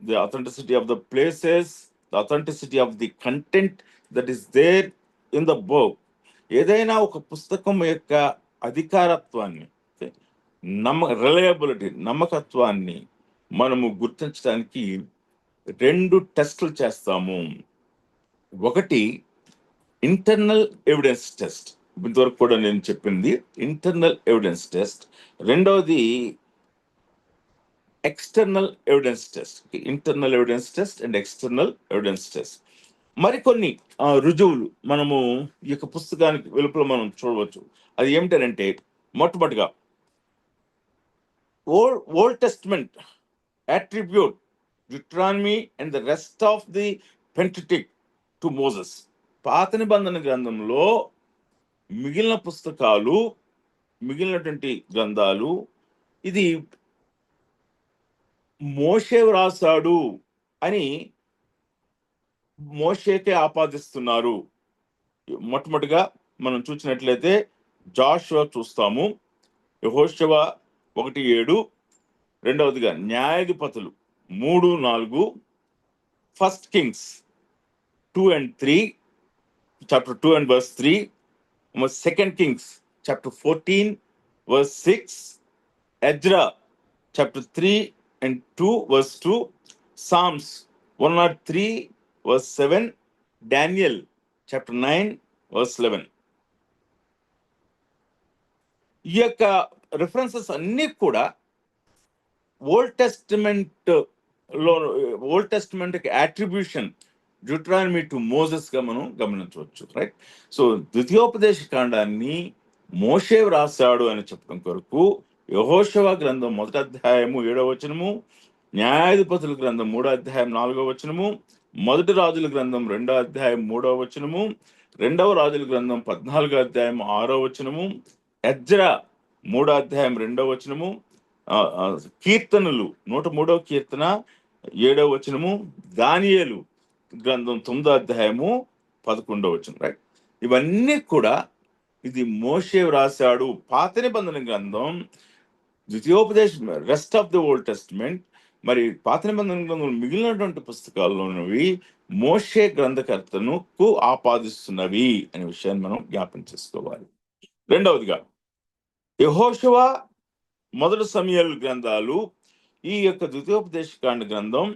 the authenticity of the places, the authenticity of the content that is there in the book. ఏదైనా ఒక పుస్తకం యొక్క అధికారత్వాన్ని, రిలయబిలిటీ, నమ్మకత్వాన్ని మనము గుర్తించడానికి 2 టెస్టులు చేస్తాము. ఒకటి ఇంటర్నల్ ఎవిడెన్స్ టెస్ట్, ఇంతవరకు కూడా నేను చెప్పింది ఇంటర్నల్ ఎవిడెన్స్ టెస్ట్. రెండవది external evidence test. Internal evidence test and external evidence test. మరికొన్ని రుజువులు మనము ఈ యొక్క పుస్తకానికి వెలుపల మనం చూడవచ్చు. అది ఏమిటంటే, మొట్టమొదటిగా old testament attribute Deuteronomy and the rest of the Pentateuch to Moses. పాత నిబంధన గ్రంథంలో మిగిలిన పుస్తకాలు, మిగిలినటువంటి గ్రంథాలు ఇది మోషే వ్రాసాడు అని మోషేకే ఆపాదిస్తున్నారు. మొట్టమొదటిగా మనం చూసినట్లయితే జాషువా చూస్తాము, యెహోషువ 1:7, రెండవదిగా న్యాయాధిపతులు 3:4, first Kings 2 and 3, chapter 2 and verse 3, second kings chapter 14 verse 6, Ezra chapter 3 and 2 verse 2, Psalms 103 verse 7, Daniel chapter 9 verse 11. ఈ యొక్క రిఫరెన్సెస్ అన్నీ కూడా old testament attribution Deuteronomy to Moses గా మనం గమనించవచ్చు, రైట్? సో ద్వితీయోపదేశ కాండాన్ని మోషే వ్రాసాడు అని చెప్పడం కొరకు యెహోషువ గ్రంథం 1వ అధ్యాయము 7వ వచనము, న్యాయాధిపతుల గ్రంథం 3వ అధ్యాయం 4వ వచనము, మొదటి రాజుల గ్రంథం 2వ అధ్యాయం 3వ వచనము, 2వ రాజుల గ్రంథం 14వ అధ్యాయం 6వ వచనము, ఎజ్రా 3వ అధ్యాయం 2వ వచనము, కీర్తనలు 103వ కీర్తన 7వ వచనము, దానియేలు గ్రంథం 9వ అధ్యాయము 11వ వచనం, రైట్? ఇవన్నీ కూడా ఇది మోషే వ్రాసాడు. పాత నిబంధన గ్రంథం, ద్వితీయోపదేశం, rest of the Old Testament, మరి పాత నిబంధన గ్రంథం మిగిలినటువంటి పుస్తకాల్లోనివి మోషే గ్రంథకర్తనుకు ఆపాదిస్తున్నవి అనే విషయాన్ని మనం జ్ఞాపకం చేసుకోవాలి. రెండవదిగా యెహోషువ, మొదటి సమూయేలు గ్రంథాలు ఈ యొక్క ద్వితీయోపదేశ కాండ గ్రంథం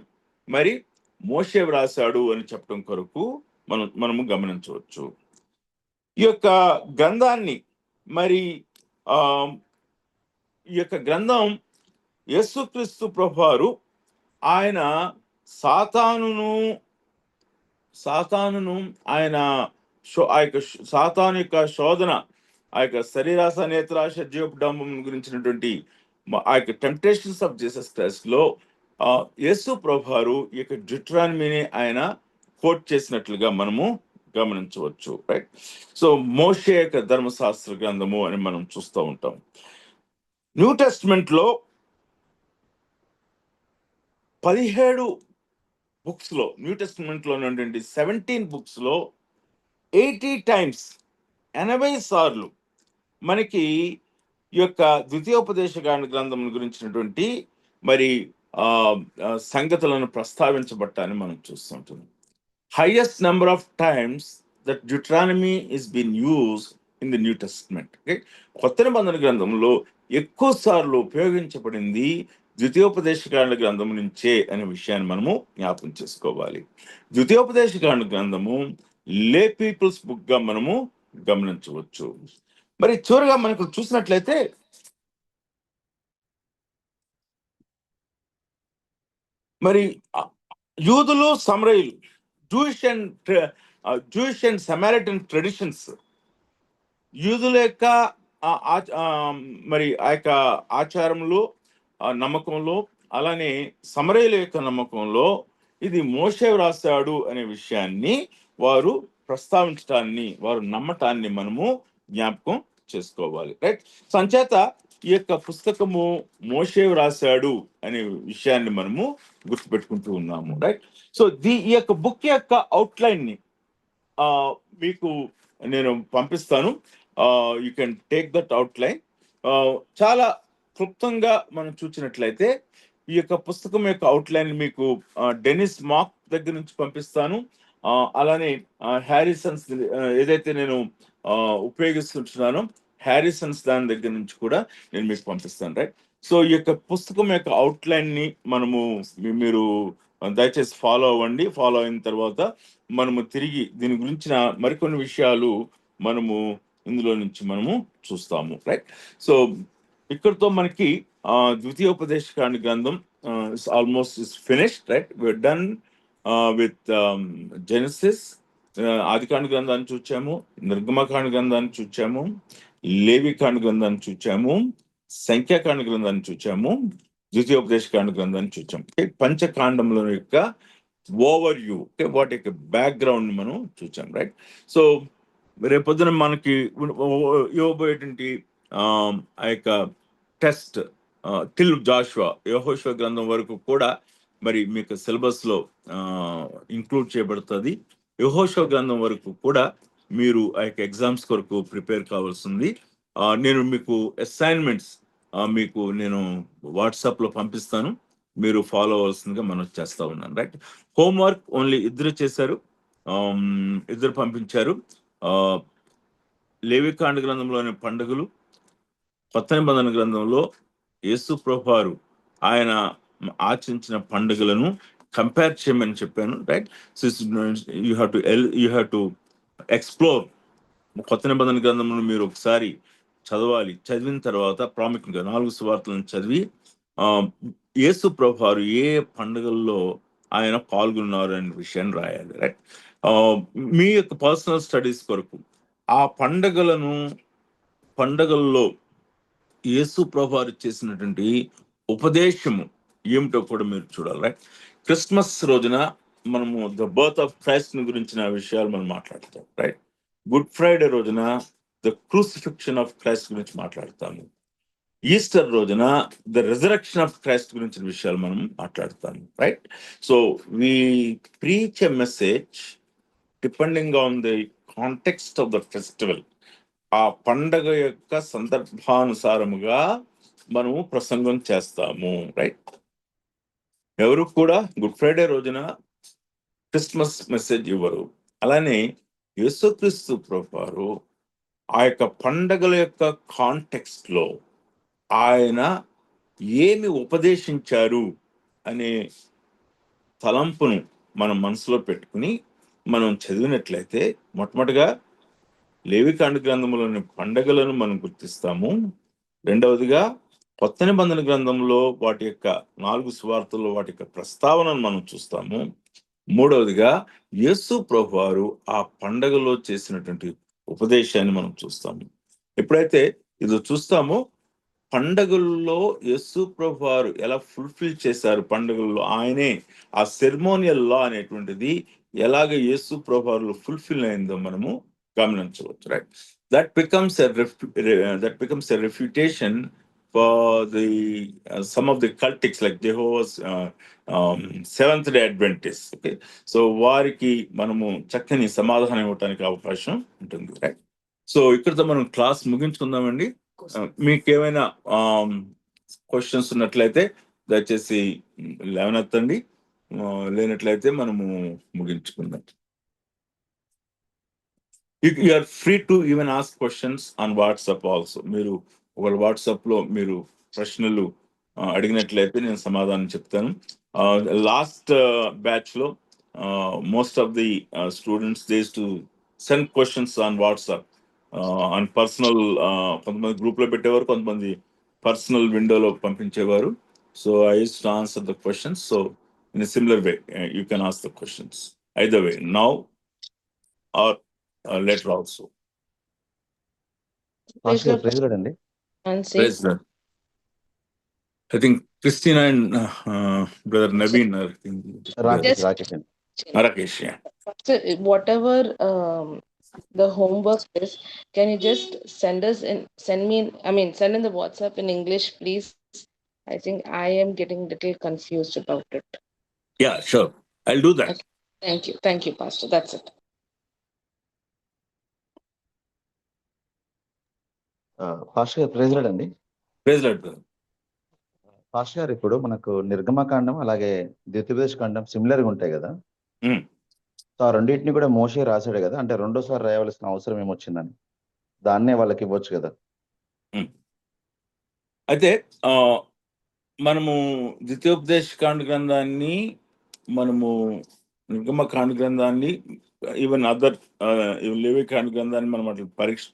మరి మోషే వ్రాసాడు అని చెప్పడం కొరకు మనము గమనించవచ్చు. ఈ యొక్క గ్రంథాన్ని మరి ఈ యొక్క గ్రంథం యేసుక్రీస్తు ప్రభువారు ఆయన సాతానును ఆయన ఆ యొక్క సాతాను యొక్క శోధన, ఆ యొక్క శరీరాశ, నేత్రాశ, జీవపుడంబం గురించినటువంటి ఆ యొక్క టెంప్టేషన్స్ ఆఫ్ జీసస్ క్రైస్ట్ లో యేసు ప్రభువారు ఈ యొక్క డ్యూటరానమీని ఆయన కోట్ చేసినట్లుగా మనము గమనించవచ్చు, రైట్? సో మోషే యొక్క ధర్మశాస్త్ర గ్రంథము అని మనం చూస్తూ ఉంటాం. న్యూ టెస్ట్మెంట్ లో 17 బుక్స్ లో, న్యూ టెస్ట్మెంట్ లో ఉన్నటువంటి 17 బుక్స్ లో 80 times, 80 సార్లు మనకి ఈ యొక్క ద్వితీయోపదేశ కాండ గ్రంథం గురించినటువంటి మరి సంగతులను ప్రస్తావించబట్టాన్ని మనం చూస్తుంటున్నాం. Highest number of times that Deuteronomy is been use in the New Testament. కొత్త నిబంధన గ్రంథంలో ఎక్కువ సార్లు ఉపయోగించబడింది ద్వితీయోపదేశ కాండ గ్రంథం నుంచే అనే విషయాన్ని మనము జ్ఞాపకం చేసుకోవాలి. ద్వితీయోపదేశ కాండ గ్రంథము లే పీపుల్స్ బుక్ గా మనము గమనించవచ్చు. మరి చివరిగా మనకు చూసినట్లయితే మరి యూదులు, సమరయులు, జూయిష్ అండ్ సమారిటన్ ట్రెడిషన్స్, యూదుల యొక్క మరి ఆ యొక్క ఆచారంలో, నమ్మకంలో, అలానే సమరయుల యొక్క నమ్మకంలో ఇది మోషే వ్రాసాడు అనే విషయాన్ని వారు ప్రస్తావించటాన్ని, వారు నమ్మటాన్ని మనము జ్ఞాపకం చేసుకోవాలి, రైట్? సంచేత ఈ యొక్క పుస్తకము మోషే వ్రాసాడు అనే విషయాన్ని మనము గుర్తుపెట్టుకుంటూ ఉన్నాము, రైట్? సో ఈ యొక్క బుక్ యొక్క అవుట్లైన్ ని మీకు నేను పంపిస్తాను. You can take that outline. చాలా క్లుప్తంగా మనం చూసినట్లయితే ఈ యొక్క పుస్తకం యొక్క అవుట్లైన్ మీకు డెనిస్ మాక్ దగ్గర నుంచి పంపిస్తాను. అలానే హ్యారిసన్స్ ఏదైతే నేను ఉపయోగిస్తుంటున్నానో హ్యారిసన్స్ దాని దగ్గర నుంచి కూడా నేను మీకు పంపిస్తాను, రైట్? సో ఈ యొక్క పుస్తకం యొక్క అవుట్లైన్ ని మనము మీరు దయచేసి ఫాలో అవ్వండి. ఫాలో అయిన తర్వాత మనము తిరిగి దీని గురించిన మరికొన్ని విషయాలు మనము ఇందులో నుంచి మనము చూస్తాము, రైట్? సో ఇక్కడతో మనకి ద్వితీయోపదేశకాండ గ్రంథం almost is finished, right? We're done with Genesis. ఆదికాండ గ్రంథాన్ని చూచాము, నిర్గమకాండ గ్రంథాన్ని చూచాము, లేవికాండ గ్రంథాన్ని చూచాము, సంఖ్యాకాండ గ్రంథాన్ని చూచాము, ద్వితీయోపదేశకాండ గ్రంథాన్ని చూచాము. పంచకాండముల యొక్క ఓవర్ వ్యూ, వాటి యొక్క బ్యాక్గ్రౌండ్ మనం చూచాం, రైట్? సో రేపొద్దున మనకి ఇవ్వబోయేటువంటి ఆ యొక్క టెస్ట్ టిల్ జాషువా, యెహోషువ గ్రంథం వరకు కూడా మరి మీకు సిలబస్ లో ఇంక్లూడ్ చేయబడుతుంది. యెహోషువ గ్రంథం వరకు కూడా మీరు ఆ యొక్క ఎగ్జామ్స్ కొరకు ప్రిపేర్ కావాల్సింది. నేను మీకు అసైన్మెంట్స్ మీకు నేను వాట్సాప్ లో పంపిస్తాను, మీరు ఫాలో అవ్వాల్సిందిగా మనం చేస్తా ఉన్నాను, రైట్? హోంవర్క్ ఓన్లీ ఇద్దరు చేశారు, ఇద్దరు పంపించారు. లేవికాండ గ్రంథంలోని పండుగలు, కొత్త నిబంధన గ్రంథంలో యేసు ప్రభువారు ఆయన ఆచరించిన పండుగలను కంపేర్ చేయమని చెప్పాను, right? So you have to explore. కొత్త నిబంధన గ్రంథంలో మీరు ఒకసారి చదవాలి. చదివిన తర్వాత ప్రాముఖ్యంగా 4 సువార్తలను చదివి యేసు ప్రభువారు ఏ పండుగల్లో ఆయన పాల్గొన్నారు అనే విషయాన్ని రాయాలి, రైట్? మీ యొక్క పర్సనల్ స్టడీస్ కొరకు ఆ పండగల్లో యేసు ప్రభువారు చేసినటువంటి ఉపదేశము ఏమిటో కూడా మీరు చూడాలి, రైట్? క్రిస్మస్ రోజున మనము ద బర్త్ ఆఫ్ క్రైస్ట్ గురించిన విషయాలు మనం మాట్లాడతాం, రైట్? గుడ్ ఫ్రైడే రోజున ద క్రూసిఫిక్షన్ ఆఫ్ క్రైస్ట్ గురించి మాట్లాడతాము. ఈస్టర్ రోజున ద రిజరక్షన్ ఆఫ్ క్రైస్ట్ గురించిన విషయాలు మనం మాట్లాడతాము, right? So we preach a message depending on the context of the festival. ఆ పండగ యొక్క సందర్భానుసారముగా మనము ప్రసంగం చేస్తాము, రైట్? ఎవరు కూడా గుడ్ ఫ్రైడే రోజున క్రిస్మస్ మెసేజ్ ఇవ్వరు. అలానే యేసుక్రీస్తు ప్రభువారు ఆ యొక్క పండగల యొక్క కాంటెక్స్ట్ లో ఆయన ఏమి ఉపదేశించారు అనే తలంపును మనం మనసులో పెట్టుకుని మనం చదివినట్లయితే మొట్టమొదటిగా లేవికాండ గ్రంథంలోని పండగలను మనం గుర్తిస్తాము. రెండవదిగా కొత్త నిబంధన గ్రంథంలో వాటి యొక్క 4 సువార్తల్లో వాటి యొక్క ప్రస్తావనను మనం చూస్తాము. మూడవదిగా యేసు ప్రభువారు ఆ పండగలో చేసినటువంటి ఉపదేశాన్ని మనం చూస్తాము. ఎప్పుడైతే ఇది చూస్తామో పండగల్లో యేసు ప్రభువారు ఎలా ఫుల్ఫిల్ చేశారు, పండుగల్లో ఆయనే ఆ సెర్మోనియల్ లా అనేటువంటిది ఎలాగ యేసు ప్రభువారు ఫుల్ఫిల్ అయిందో మనము గమనించవచ్చు, right? That becomes a refutation for the some of the cultics like Jehovah's seventh day Adventist. Okay, so వారికి మనము చక్కని సమాధానం ఇవ్వడానికి అవకాశం ఉంటుంది, రైట్? సో ఇక్కడితో మనం క్లాస్ ముగించుకుందామండి. మీకు ఏమైనా క్వశ్చన్స్ ఉన్నట్లయితే దయచేసి లేవనెత్తండి, లేనట్లయితే మనము ముగించుకుందాం. You are free to even ask questions on WhatsApp also. మీరు ఒకవేళ వాట్సాప్ లో మీరు ప్రశ్నలు అడిగినట్లయితే నేను సమాధానం చెప్తాను. లాస్ట్ బ్యాచ్ లో most of the students they to send questions on WhatsApp, on personal. కొంతమంది గ్రూప్ లో పెట్టేవారు, కొంతమంది పర్సనల్ విండోలో పంపించేవారు. So I use to answer the questions. So in similar way you can ask the questions either way, now or later also. Praise God అండి. Praise God. I think Christina and brother Naveen are Rakesh, yeah. So whatever the homework is, can you just send in the WhatsApp in English, please? I think I am getting little confused about it. Yeah, sure, I'll do that. Okay. Thank you, Pastor. That's it. Pastor గారు praise Lord అండి. Praise Lord brother. Pastor గారు ఇప్పుడు మనకు నిర్గమకాండం అలాగే ద్వితీయోపదేశ కాండం similar గా ఉంటాయి కదా. ఉమ్. సో ఆ రెండింటిని కూడా మోషే రాశాడు కదా, అంటే రెండోసారి రాయవలసిన అవసరం ఏమొచ్చిందని దాన్నే వాళ్ళకి ఇవ్వచ్చు కదా. అయితే మనము ద్వితీయోపదేశ కాండ గ్రంథాన్ని, మనము నిర్గమకాండ గ్రంథాన్ని, ఈవెన్ అదర్ లేవి కాండ గ్రంథాన్ని మనం అట్లా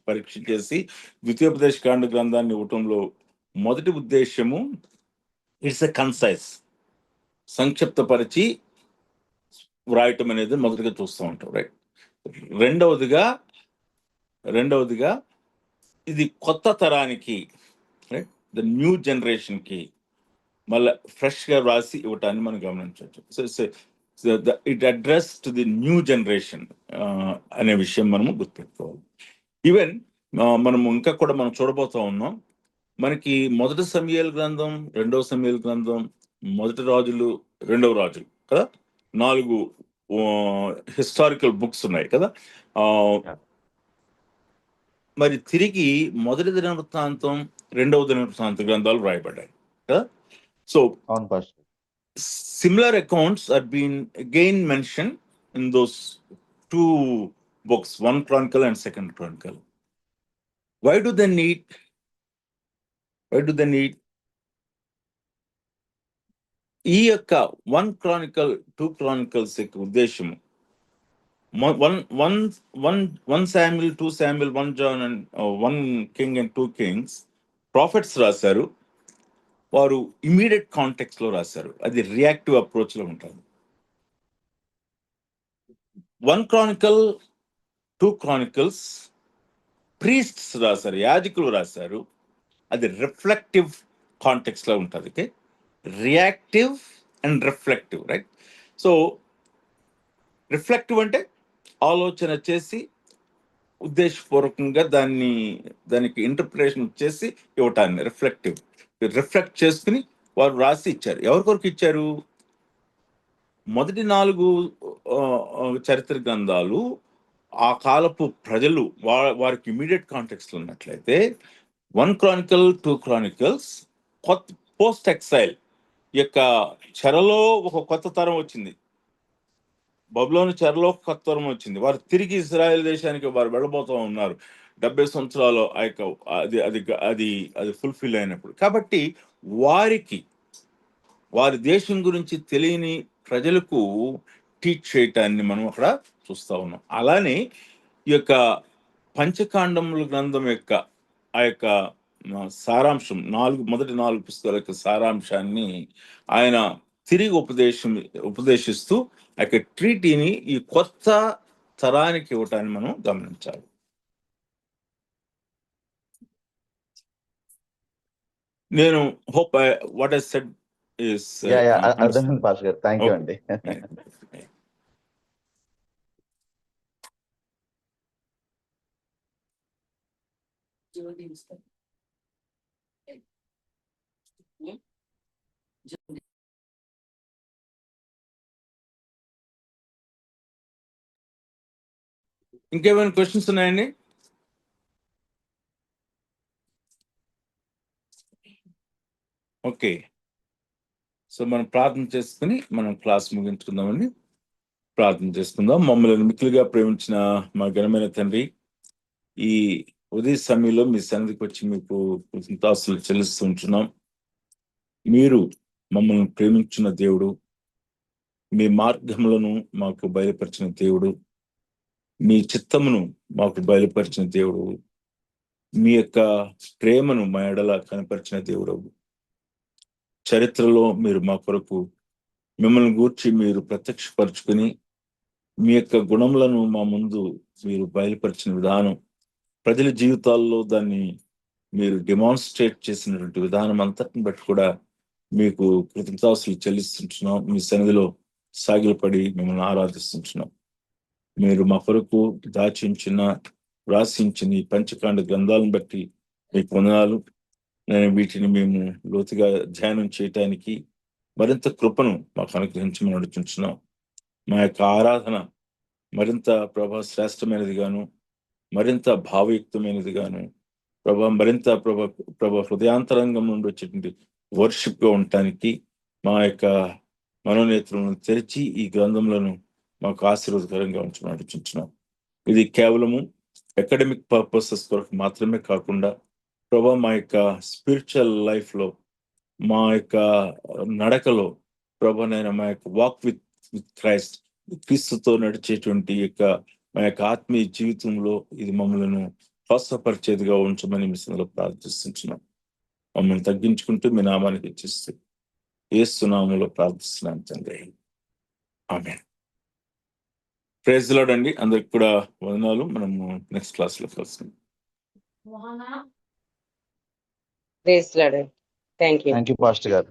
పరీక్ష చేసి ద్వితీయోపదేశ కాండ గ్రంథాన్ని ఇవ్వటంలో మొదటి ఉద్దేశము ఇట్స్ ఎ కన్సైజ్, సంక్షిప్తపరిచి వ్రాయటం అనేది మొదటిగా చూస్తూ ఉంటాం, రైట్. రెండవదిగా ఇది కొత్త తరానికి, రైట్, ద న్యూ జనరేషన్కి మళ్ళీ ఫ్రెష్గా రాసి ఇవ్వటాన్ని మనం గమనించవచ్చు. So it address to the new generation అనే విషయం మనము గుర్తుపెట్టుకోవాలి. ఈవెన్ మనము ఇంకా కూడా మనం చూడబోతా ఉన్నాం, మనకి మొదటి సమూయేలు గ్రంథం, రెండవ సమూయేలు గ్రంథం, మొదటి రాజులు, రెండవ రాజులు కదా, 4 హిస్టారికల్ బుక్స్ ఉన్నాయి కదా. మరి తిరిగి మొదటి దినవృత్తాంతం, రెండవ దినవృత్తాంత గ్రంథాలు రాయబడ్డాయి కదా. సో అవును pastor. similar accounts are being again mentioned in those 2 books, 1 Chronicle and 2 Chronicle. Why do they need ఈ యొక్క 1 Chronicle 2 Chronicles యొక్క ఉద్దేశము 1 Samuel 2 Samuel 1 John and 1 King and 2 Kings profits రాశారు. వారు ఇమీడియట్ కాంటెక్స్ట్ లో రాశారు, అది రియాక్టివ్ అప్రోచ్ లో ఉంటుంది. 1 Chronicle 2 Chronicles ప్రీస్ట్స్ రాశారు, యాజకులు రాశారు, అది రిఫ్లెక్టివ్ కాంటెక్స్ట్ లో ఉంటుంది. Okay, reactive and reflective, right. So reflective అంటే ఆలోచన చేసి ఉద్దేశపూర్వకంగా దానికి ఇంటర్ప్రిటేషన్ చేసి ఇవ్వటాన్ని రిఫ్లెక్ట్ చేసుకుని వారు రాసి ఇచ్చారు. ఎవరి కొరకు ఇచ్చారు? మొదటి 4 చరిత్ర గ్రంథాలు ఆ కాలపు ప్రజలు వారికి ఇమీడియట్ కాంటెక్స్ట్ ఉన్నట్లయితే 1 Chronicle 2 Chronicles పోస్ట్ ఎక్సైల్ యొక్క చెరలో ఒక కొత్త తరం వచ్చింది, బబులోను చెరలో కొత్త తరం వచ్చింది. వారు తిరిగి ఇజ్రాయెల్ దేశానికి వారు వెళ్ళబోతూ ఉన్నారు 70 సంవత్సరాలు ఆ యొక్క అది ఫుల్ఫిల్ అయినప్పుడు. కాబట్టి వారి దేశం గురించి తెలియని ప్రజలకు టీచ్ చేయటాన్ని మనం అక్కడ చూస్తూ ఉన్నాం. అలానే ఈ యొక్క పంచకాండముల గ్రంథం యొక్క ఆ యొక్క సారాంశం, మొదటి 4 పుస్తకాల యొక్క సారాంశాన్ని ఆయన తిరిగి ఉపదేశిస్తూ ఆ యొక్క ట్రీటీని ఈ కొత్త తరానికి ఇవ్వటాన్ని మనం గమనించాలి. నేను hope what I said is అర్థమైంది పాస్టర్ గారు. థ్యాంక్ యూ అండి. ఇంకేమైనా క్వశ్చన్స్ ఉన్నాయండి? ఓకే, సో మనం ప్రార్థన చేసుకుని మనం క్లాస్ ముగించుకుందామండి. ప్రార్థన చేసుకుందాం. మమ్మల్ని మిక్కిలిగా ప్రేమించిన మా ఘనమైన తండ్రి, ఈ ఉదయ సమయంలో మీ సన్నిధికి వచ్చి మీకు కృతజ్ఞతాస్తులు చెల్లిస్తూ ఉంటున్నాం. మీరు మమ్మల్ని ప్రేమించిన దేవుడు, మీ మార్గములను మాకు బయలుపరిచిన దేవుడు, మీ చిత్తమును మాకు బయలుపరిచిన దేవుడు, మీ యొక్క ప్రేమను మా ఎడల కనపరిచిన దేవుడు. చరిత్రలో మీరు మా కొరకు మిమ్మల్ని గూర్చి మీరు ప్రత్యక్షపరుచుకుని మీ యొక్క గుణములను మా ముందు మీరు బయలుపరిచిన విధానం, ప్రజల జీవితాల్లో దాన్ని మీరు డెమాన్స్ట్రేట్ చేసినటువంటి విధానం అంతటిని బట్టి కూడా మీకు కృతజ్ఞతాస్తులు చెల్లిస్తుంటున్నాం. మీ సన్నిధిలో సాగిలపడి మిమ్మల్ని ఆరాధిస్తుంటున్నాం. మీరు మా కొరకు రాసించిన ఈ పంచకాండ గ్రంథాలను బట్టి మీకు వందనాలు. వీటిని మేము లోతుగా ధ్యానం చేయటానికి మరింత కృపను మాకు అనుగ్రహించమని అడుగుతున్నాం. మా యొక్క ఆరాధన మరింత శ్రేష్టమైనది గాను, మరింత భావయుక్తమైనది గాను, ప్రభా మరింత ప్రభా హృదయాంతరంగం నుండి వచ్చేటువంటి వర్షిప్ గా ఉండటానికి మా యొక్క మనోనేత్రములను తెరిచి ఈ గ్రంథంలోను మాకు ఆశీర్వాదకరంగా ఉంచమని అడుగుచున్నాం. ఇది కేవలము అకాడమిక్ పర్పసెస్ కొరకు మాత్రమే కాకుండా ప్రభా మా యొక్క స్పిరిచువల్ లైఫ్ లో, మా యొక్క నడకలో ప్రభా నేను మా యొక్క వాక్ విత్ క్రైస్ట్, క్రీస్తుతో నడిచేటువంటి యొక్క మా యొక్క ఆత్మీయ జీవితంలో ఇది మమ్మల్ని స్వస్థపరిచేదిగా ఉంచమని మీ సందులో ప్రార్థిస్తున్నాం. మమ్మల్ని తగ్గించుకుంటూ మీ నామానికి ఇచ్చిస్తూ యేసు నామములో ప్రార్థిస్తున్నాం తండ్రి. ఆమేన్. ప్రైజ్ లార్డ్ అండి. అందరికి కూడా వందనాలు. మనము నెక్స్ట్ క్లాస్ లో కలుస్తాం. Praise Lord. Thank you. Thank you pastor గారు.